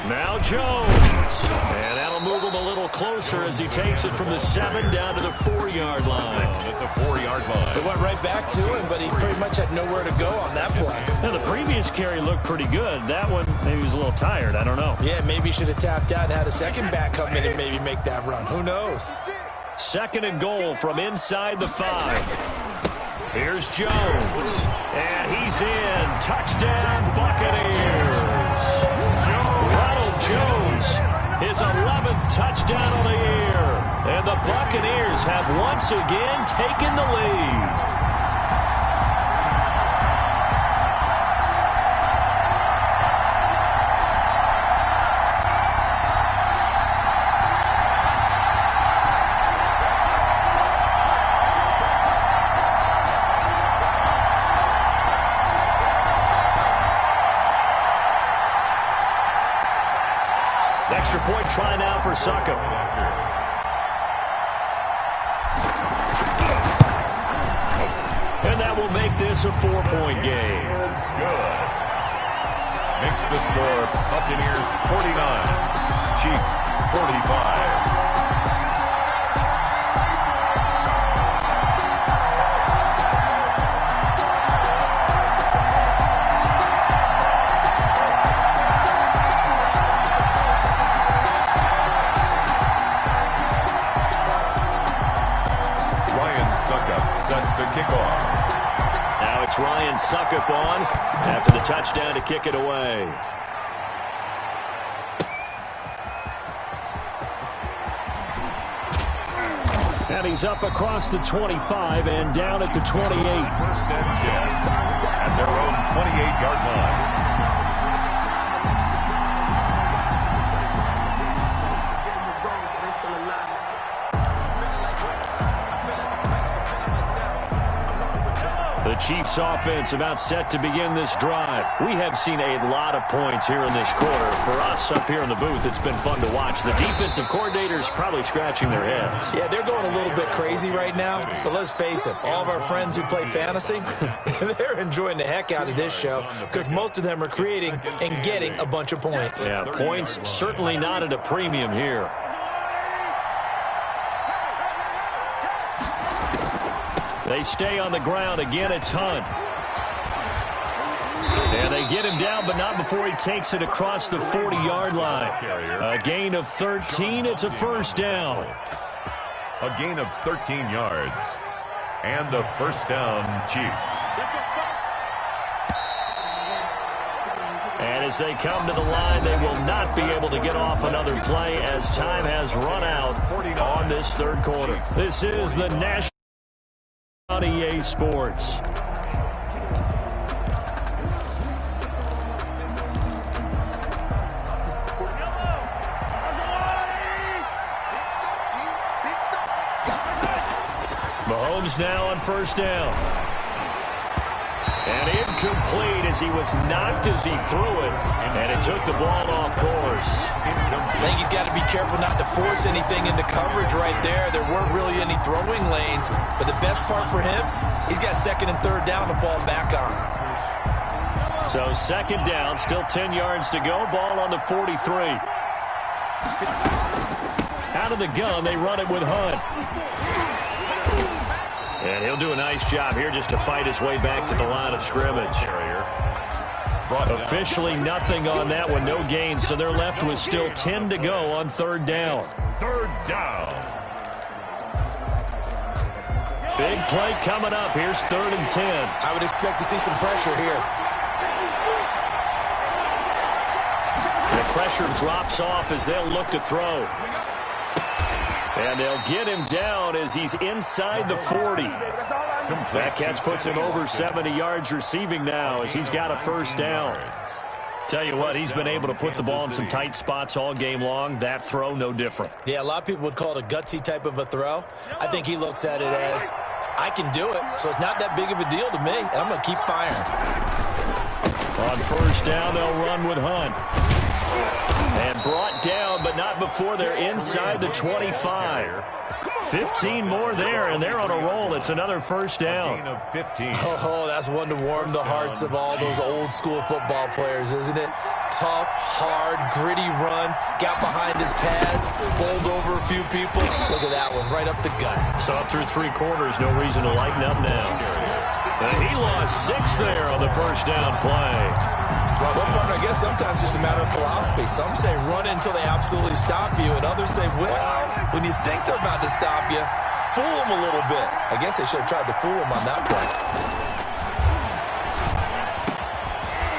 Now Jones. And that'll move him a little closer as he takes it from the 7 down to the 4-yard line. At the 4-yard line. It went right back to him, but he pretty much had nowhere to go on that play. Now, the previous carry looked pretty good. That one, maybe he was a little tired. I don't know. Yeah, maybe he should have tapped out and had a second back come in and maybe make that run. Who knows? 2nd and goal from inside the 5. Here's Jones. And he's in. Touchdown, Buccaneers. Ronald Jones, his 11th touchdown of the year. And the Buccaneers have once again taken the lead. Extra point try now for Succop. And that will make this a 4-point game. Good. Makes the score Buccaneers 49, Chiefs 45. Set to kick off. Now it's Ryan Succop on after the touchdown to kick it away. And he's up across the 25 and down at the 28. 1st and 10 at their own 28-yard line. The Chiefs offense about set to begin this drive. We have seen a lot of points here in this quarter. For us up here in the booth, it's been fun to watch. The defensive coordinators probably scratching their heads. Yeah, they're going a little bit crazy right now. But let's face it, all of our friends who play fantasy, they're enjoying the heck out of this show because most of them are creating and getting a bunch of points. Yeah, points certainly not at a premium here. They stay on the ground. Again, it's Hunt. And they get him down, but not before he takes it across the 40-yard line. A gain of 13. It's a first down. A gain of 13 yards. And a first down, Chiefs. And as they come to the line, they will not be able to get off another play as time has run out on this third quarter. This is the National on EA Sports. Mahomes now on first down. And incomplete as he was knocked as he threw it. And it took the ball off course. I think he's got to be careful not to force anything into coverage right there. There weren't really any throwing lanes. But the best part for him, he's got second and third down to fall back on. So second down, still 10 yards to go. Ball on the 43. Out of the gun, they run it with Hunt. And he'll do a nice job here just to fight his way back to the line of scrimmage. Officially nothing on that one, no gain, so they're left with still 10 to go on third down. Third down. Big play coming up. Here's third and 10. I would expect to see some pressure here. The pressure drops off as they'll look to throw. And they'll get him down as he's inside the 40. That catch puts him over 70 yards receiving now as he's got a first down. Tell you what, he's been able to put the ball in some tight spots all game long. That throw, no different. Yeah, a lot of people would call it a gutsy type of a throw. I think he looks at it as, I can do it, so it's not that big of a deal to me, and I'm going to keep firing. On first down, they'll run with Hunt. And brought down, but not before they're inside the 25. 15 more there, and they're on a roll. It's another first down. Oh, that's one to warm the hearts of all those old-school football players, isn't it? Tough, hard, gritty run. Got behind his pads, bowled over a few people. Look at that one, right up the gut. So up through three quarters, no reason to lighten up now. And he lost 6 there on the first down play. Well, partner, I guess sometimes it's just a matter of philosophy. Some say run until they absolutely stop you, and others say, well, when you think they're about to stop you, fool them a little bit. I guess they should have tried to fool them on that play.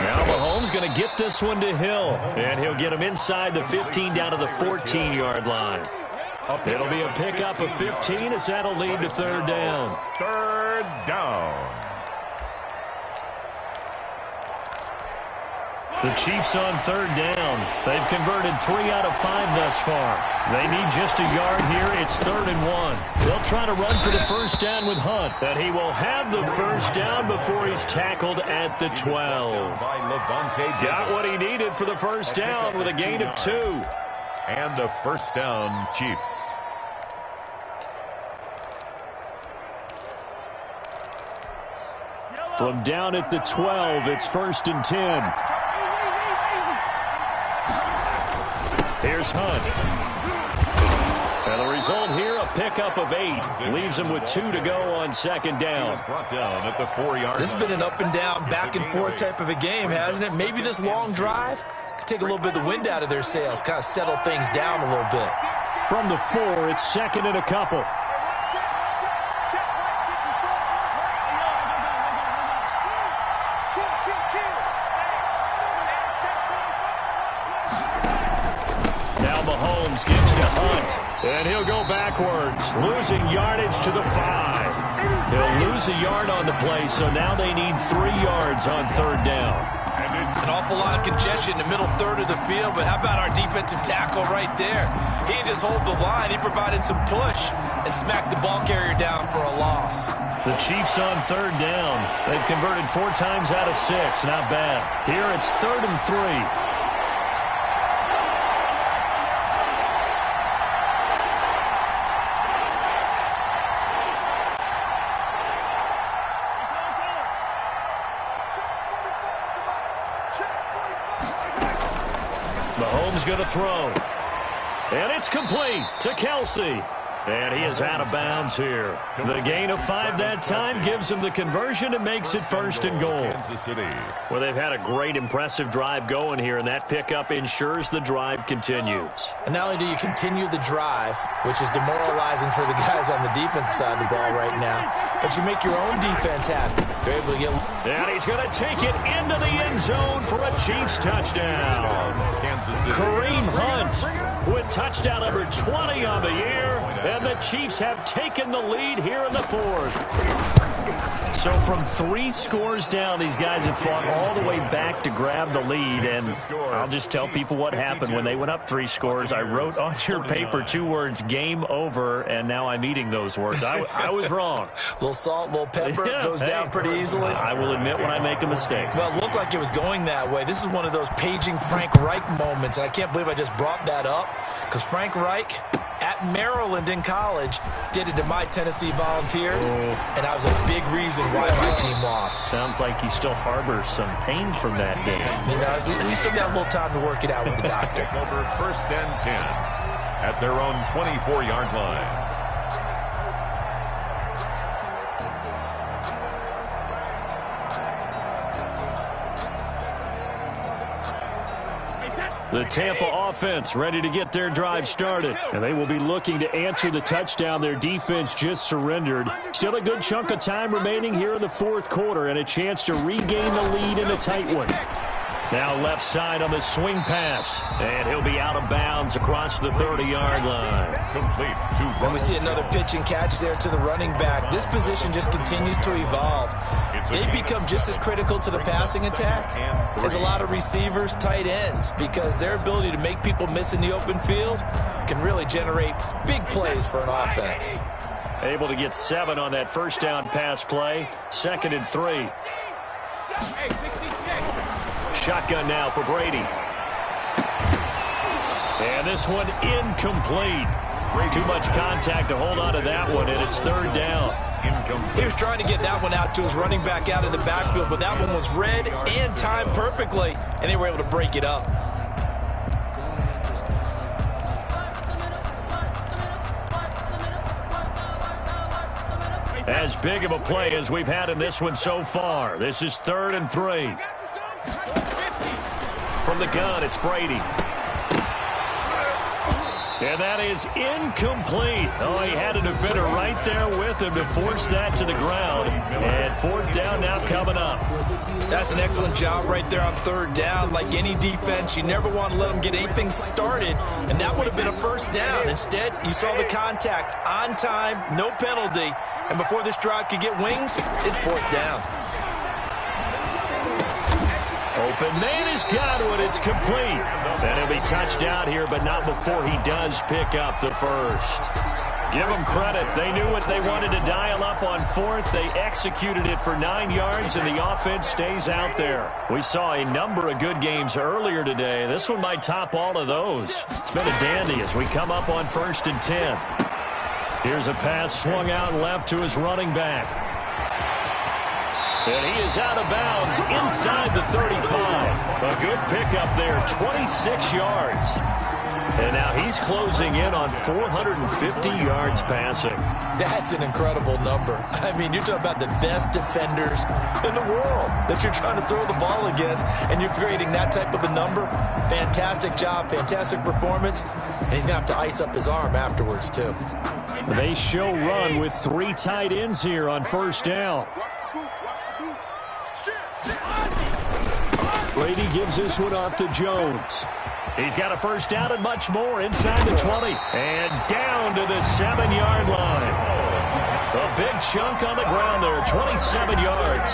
Now Mahomes going to get this one to Hill, and he'll get him inside the 15 down to the 14-yard line. It'll be a pickup of 15 as that'll lead to third down. Third down. The Chiefs on third down. They've converted 3 out of 5 thus far. They need just a yard here. It's third and 1. They'll try to run for the first down with Hunt. And he will have the first down before he's tackled at the 12. Got what he needed for the first down with a gain of 2. And a first down, Chiefs. From down at the 12, it's first and 10. Here's Hunt. And the result here, a pickup of 8. Leaves him with 2 to go on second down. Brought down at the 4-yard This has been an up and down, back and forth type of a game, hasn't it? Maybe this long drive could take a little bit of the wind out of their sails, kind of settle things down a little bit. From the 4, it's second and a couple. Mahomes gives to Hunt, and he'll go backwards, losing yardage to the 5. He'll lose a yard on the play, so now they need 3 yards on third down. An awful lot of congestion in the middle third of the field, but how about our defensive tackle right there? He didn't just hold the line, he provided some push and smacked the ball carrier down for a loss. The Chiefs on third down. They've converted 4 times out of 6. Not bad. Here it's third and 3. Mahomes going to throw. And it's complete to Kelsey. And he is out of bounds here. The gain of 5 that time gives him the conversion and makes it 1st and goal. Well, they've had a great, impressive drive going here, and that pickup ensures the drive continues. And not only do you continue the drive, which is demoralizing for the guys on the defense side of the ball right now, but you make your own defense happy. You're able to get... And he's going to take it into the end zone for a Chiefs touchdown. Kareem Hunt with touchdown number 20 on the year. And the Chiefs have taken the lead here in the 4th. So from 3 scores down, these guys have fought all the way back to grab the lead. And I'll just tell people what happened when they went up 3 scores. I wrote on your paper 2 words, game over, and now I'm eating those words. I was wrong. A little salt, a little pepper, goes down pretty easily. I will admit when I make a mistake. Well, it looked like it was going that way. This is one of those paging Frank Reich moments, and I can't believe I just brought that up, because Frank Reich at Maryland in college did it to my Tennessee Volunteers, and that was a big reason why my team lost. Sounds like he still harbors some pain from that game. You know, we still got a little time to work it out with the doctor. Over 1st and 10 at their own 24-yard line. The Tampa offense ready to get their drive started. And they will be looking to answer the touchdown their defense just surrendered. Still a good chunk of time remaining here in the 4th quarter and a chance to regain the lead in a tight one. Now left side on the swing pass. And he'll be out of bounds across the 30-yard line. Complete to and we see another pitch and catch there to the running back. This position just continues to evolve. They've become just as critical to the passing attack as a lot of receivers, tight ends, because their ability to make people miss in the open field can really generate big plays for an offense. Able to get 7 on that 1st down pass play. 2nd and 3. Shotgun now for Brady. And this one incomplete. Too much contact to hold on to that one, and it's 3rd down. He was trying to get that one out to his running back out of the backfield, but that one was read and timed perfectly, and they were able to break it up. As big of a play as we've had in this one so far. This is 3rd and 3. From the gun, it's Brady. And that is incomplete. Oh, he had a defender right there with him to force that to the ground. And 4th down now coming up. That's an excellent job right there on 3rd down. Like any defense, you never want to let them get anything started, and that would have been a 1st down. Instead, you saw the contact on time, no penalty, and before this drive could get wings, it's 4th down. Open man has got it. It's complete. And he'll be touched out here, but not before he does pick up the 1st. Give them credit. They knew what they wanted to dial up on 4th. They executed it for 9 yards, and the offense stays out there. We saw a number of good games earlier today. This one might top all of those. It's been a dandy as we come up on 1st and 10. Here's a pass swung out left to his running back. And he is out of bounds inside the 35. A good pickup there, 26 yards. And now he's closing in on 450 yards passing. That's an incredible number. I mean, you're talking about the best defenders in the world that you're trying to throw the ball against, and you're creating that type of a number. Fantastic job, fantastic performance. And he's going to have to ice up his arm afterwards, too. They show run with 3 tight ends here on 1st down. Brady gives this one off to Jones. He's got a 1st down and much more inside the 20. And down to the 7-yard line. A big chunk on the ground there, 27 yards.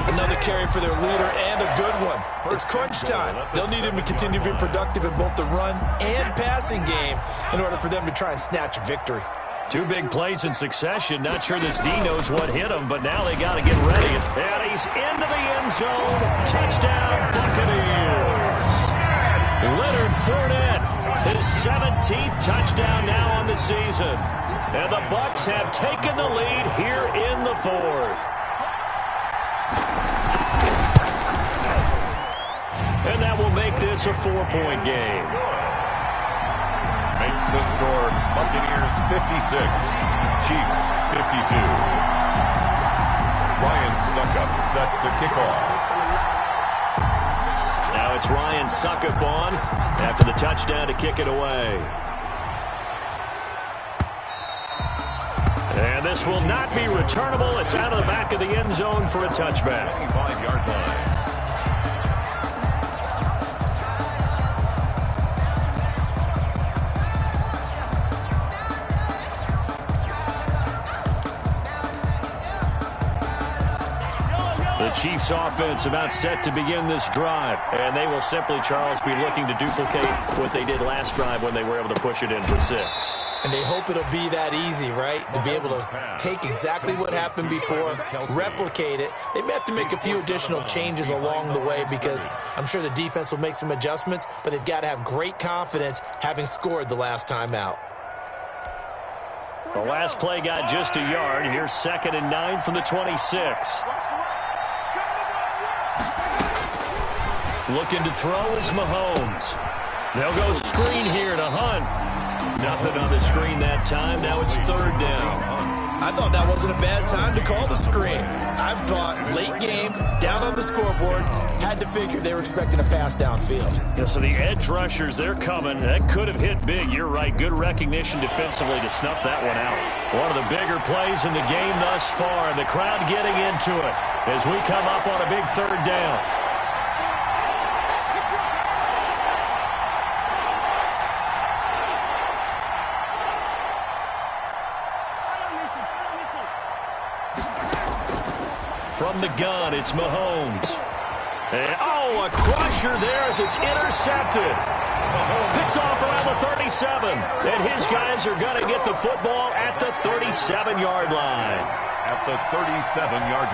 Another carry for their leader and a good one. It's crunch time. They'll need him to continue to be productive in both the run and passing game in order for them to try and snatch a victory. 2 big plays in succession. Not sure this D knows what hit him, but now they got to get ready. And he's into the end zone. Touchdown, Buccaneers. Leonard Fournette, his 17th touchdown now on the season. And the Bucs have taken the lead here in the 4th. And that will make this a 4-point game. makes the score Buccaneers 56, Chiefs 52. Ryan Suckup set to kick off. Now it's Ryan Suckup on after the touchdown to kick it away. And this will not be returnable. It's out of the back of the end zone for a touchback. 25-yard line. The Chiefs offense about set to begin this drive. And they will simply, Charles, be looking to duplicate what they did last drive when they were able to push it in for 6. And they hope it'll be that easy, right? To be able to take exactly what happened before, replicate it. They may have to make a few additional changes along the way because I'm sure the defense will make some adjustments, but they've got to have great confidence having scored the last time out. The last play got just a yard. Here's 2nd and 9 from the 26. Looking to throw is Mahomes. They'll go screen here to Hunt. Nothing on the screen that time. Now it's 3rd down. I thought that wasn't a bad time to call the screen. I thought late game, down on the scoreboard, had to figure they were expecting a pass downfield. Yeah, so the edge rushers, they're coming. That could have hit big. You're right. Good recognition defensively to snuff that one out. One of the bigger plays in the game thus far, and the crowd getting into it as we come up on a big 3rd down. From the gun, it's Mahomes. And, a crusher there as it's intercepted. Picked off around the 37. And his guys are going to get the football at the 37-yard line. At the 37-yard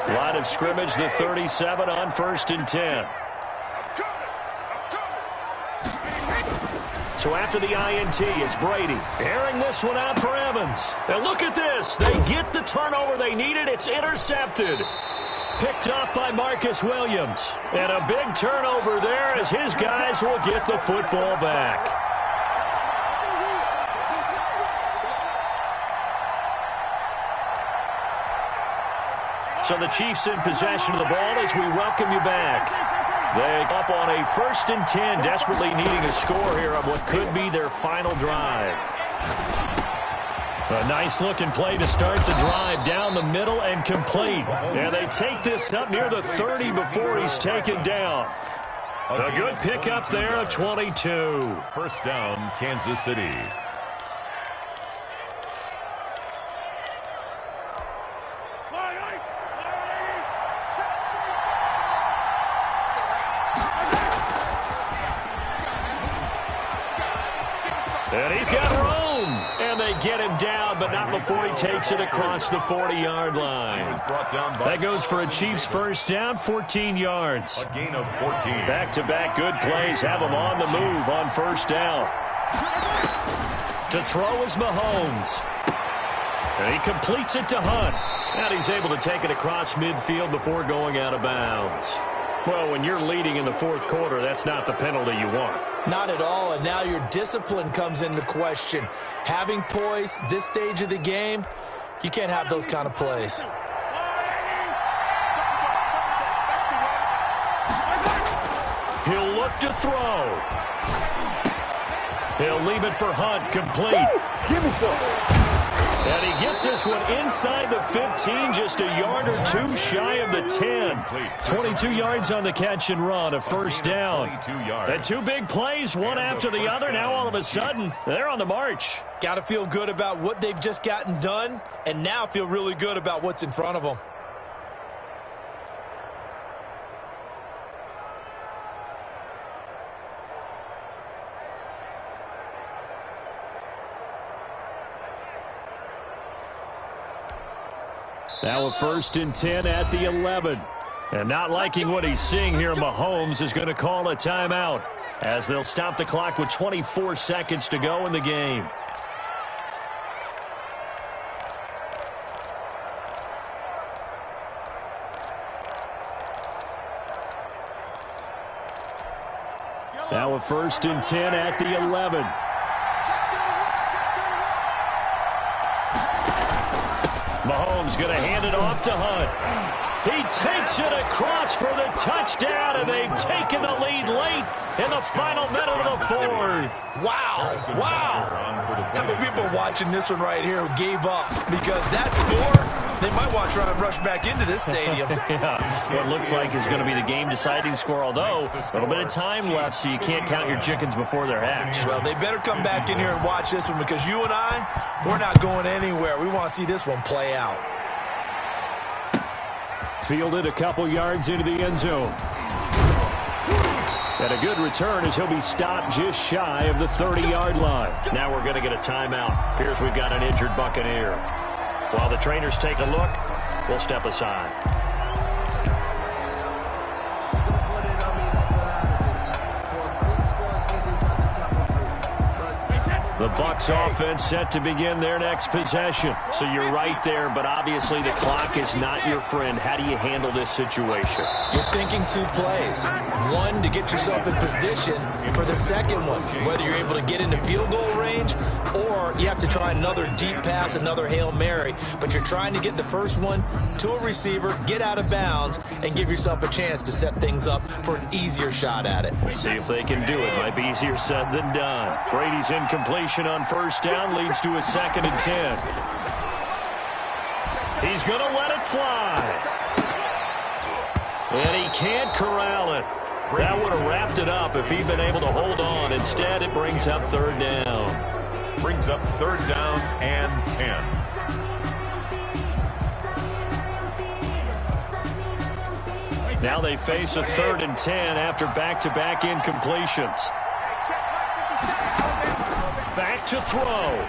line. Line of scrimmage, the 37 on 1st and 10. So after the INT, it's Brady. Airing this one out for Evans. And look at this. They get the turnover they needed. It's intercepted. Picked up by Marcus Williams. And a big turnover there as his guys will get the football back. So the Chiefs in possession of the ball as we welcome you back. They up on a 1st and 10, desperately needing a score here on what could be their final drive. A nice-looking play to start the drive down the middle and complete. And they take this up near the 30 before he's taken down. A good pickup there of 22. 1st down, Kansas City. And he's got room. And they get him down, but not before he takes it across the 40-yard line. That goes for a Chiefs 1st down, 14 yards. A gain of 14. Back-to-back good plays have him on the move on 1st down. To throw is Mahomes. And he completes it to Hunt. And he's able to take it across midfield before going out of bounds. Well, when you're leading in the 4th quarter, that's not the penalty you want. Not at all, and now your discipline comes into question. Having poise this stage of the game, you can't have those kind of plays. He'll look to throw. He'll leave it for Hunt, complete. Give me some. And he gets this one inside the 15, just a yard or 2 shy of the 10. 22 yards on the catch and run, a 1st down. And 2 big plays, one after the other. Now all of a sudden, they're on the march. Got to feel good about what they've just gotten done, and now feel really good about what's in front of them. Now a 1st and 10 at the 11. And not liking what he's seeing here, Mahomes is going to call a timeout as they'll stop the clock with 24 seconds to go in the game. Now a 1st and 10 at the 11. Mahomes going to hand it off to Hunt. He takes it across for the touchdown, and they've taken the lead late in the final minute of the 4th. Wow. Wow. How many people are watching this one right here who gave up? Because that score, they might want to try and rush back into this stadium. Yeah, what looks like is going to be the game-deciding score, although a little bit of time left, so you can't count your chickens before they're hatched. Well, they better come back in here and watch this one, because you and I, we're not going anywhere. We want to see this one play out. Fielded a couple yards into the end zone. And a good return as he'll be stopped just shy of the 30-yard line. Now we're going to get a timeout. Appears we've got an injured Buccaneer. While the trainers take a look, we'll step aside. The Bucs offense set to begin their next possession. So you're right there, but obviously the clock is not your friend. How do you handle this situation? You're thinking 2 plays. One, to get yourself in position for the second one, whether you're able to get into field goal range or you have to try another deep pass, another Hail Mary. But you're trying to get the first one to a receiver, get out of bounds, and give yourself a chance to set things up for an easier shot at it. We'll see if they can do it. Might be easier said than done. Brady's incompletion on 1st down leads to a 2nd and 10. He's going to let it fly. And he can't corral it. That would have wrapped it up if he'd been able to hold on. Instead, it brings up 3rd down. Brings up 3rd down and 10. Now they face a 3rd and 10 after back-to-back incompletions. Back to throw.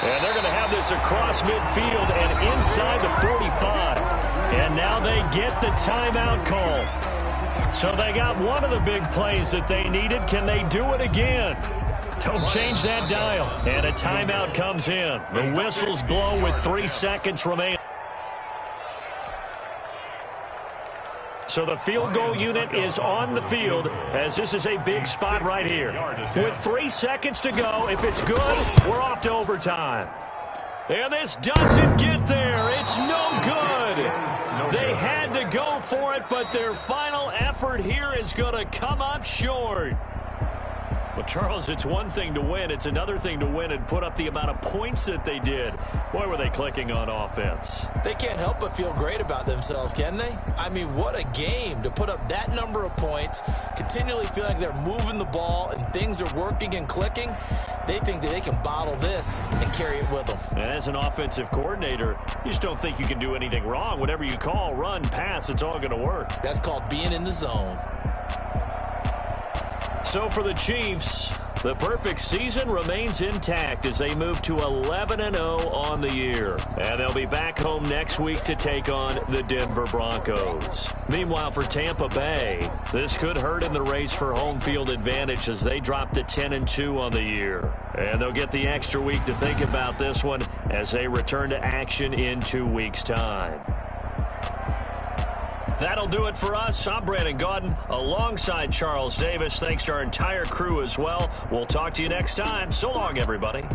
And they're going to have this across midfield and inside the 45. And now they get the timeout call. So they got one of the big plays that they needed. Can they do it again? Don't change that dial. And a timeout comes in. The whistles blow with 3 seconds remaining. So the field goal unit is on the field as this is a big spot right here. With 3 seconds to go, if it's good, we're off to overtime. And this doesn't get there. It's no good. They had to go for it, but their final effort here is going to come up short. Well, Charles, it's one thing to win. It's another thing to win and put up the amount of points that they did. Boy, were they clicking on offense. They can't help but feel great about themselves, can they? I mean, what a game to put up that number of points, continually feel like they're moving the ball and things are working and clicking. They think that they can bottle this and carry it with them. And as an offensive coordinator, you just don't think you can do anything wrong. Whatever you call, run, pass, it's all going to work. That's called being in the zone. So for the Chiefs, the perfect season remains intact as they move to 11-0 on the year. And they'll be back home next week to take on the Denver Broncos. Meanwhile, for Tampa Bay, this could hurt in the race for home field advantage as they drop to 10-2 on the year. And they'll get the extra week to think about this one as they return to action in 2 weeks' time. That'll do it for us. I'm Brandon Gaudin alongside Charles Davis. Thanks to our entire crew as well. We'll talk to you next time. So long, everybody.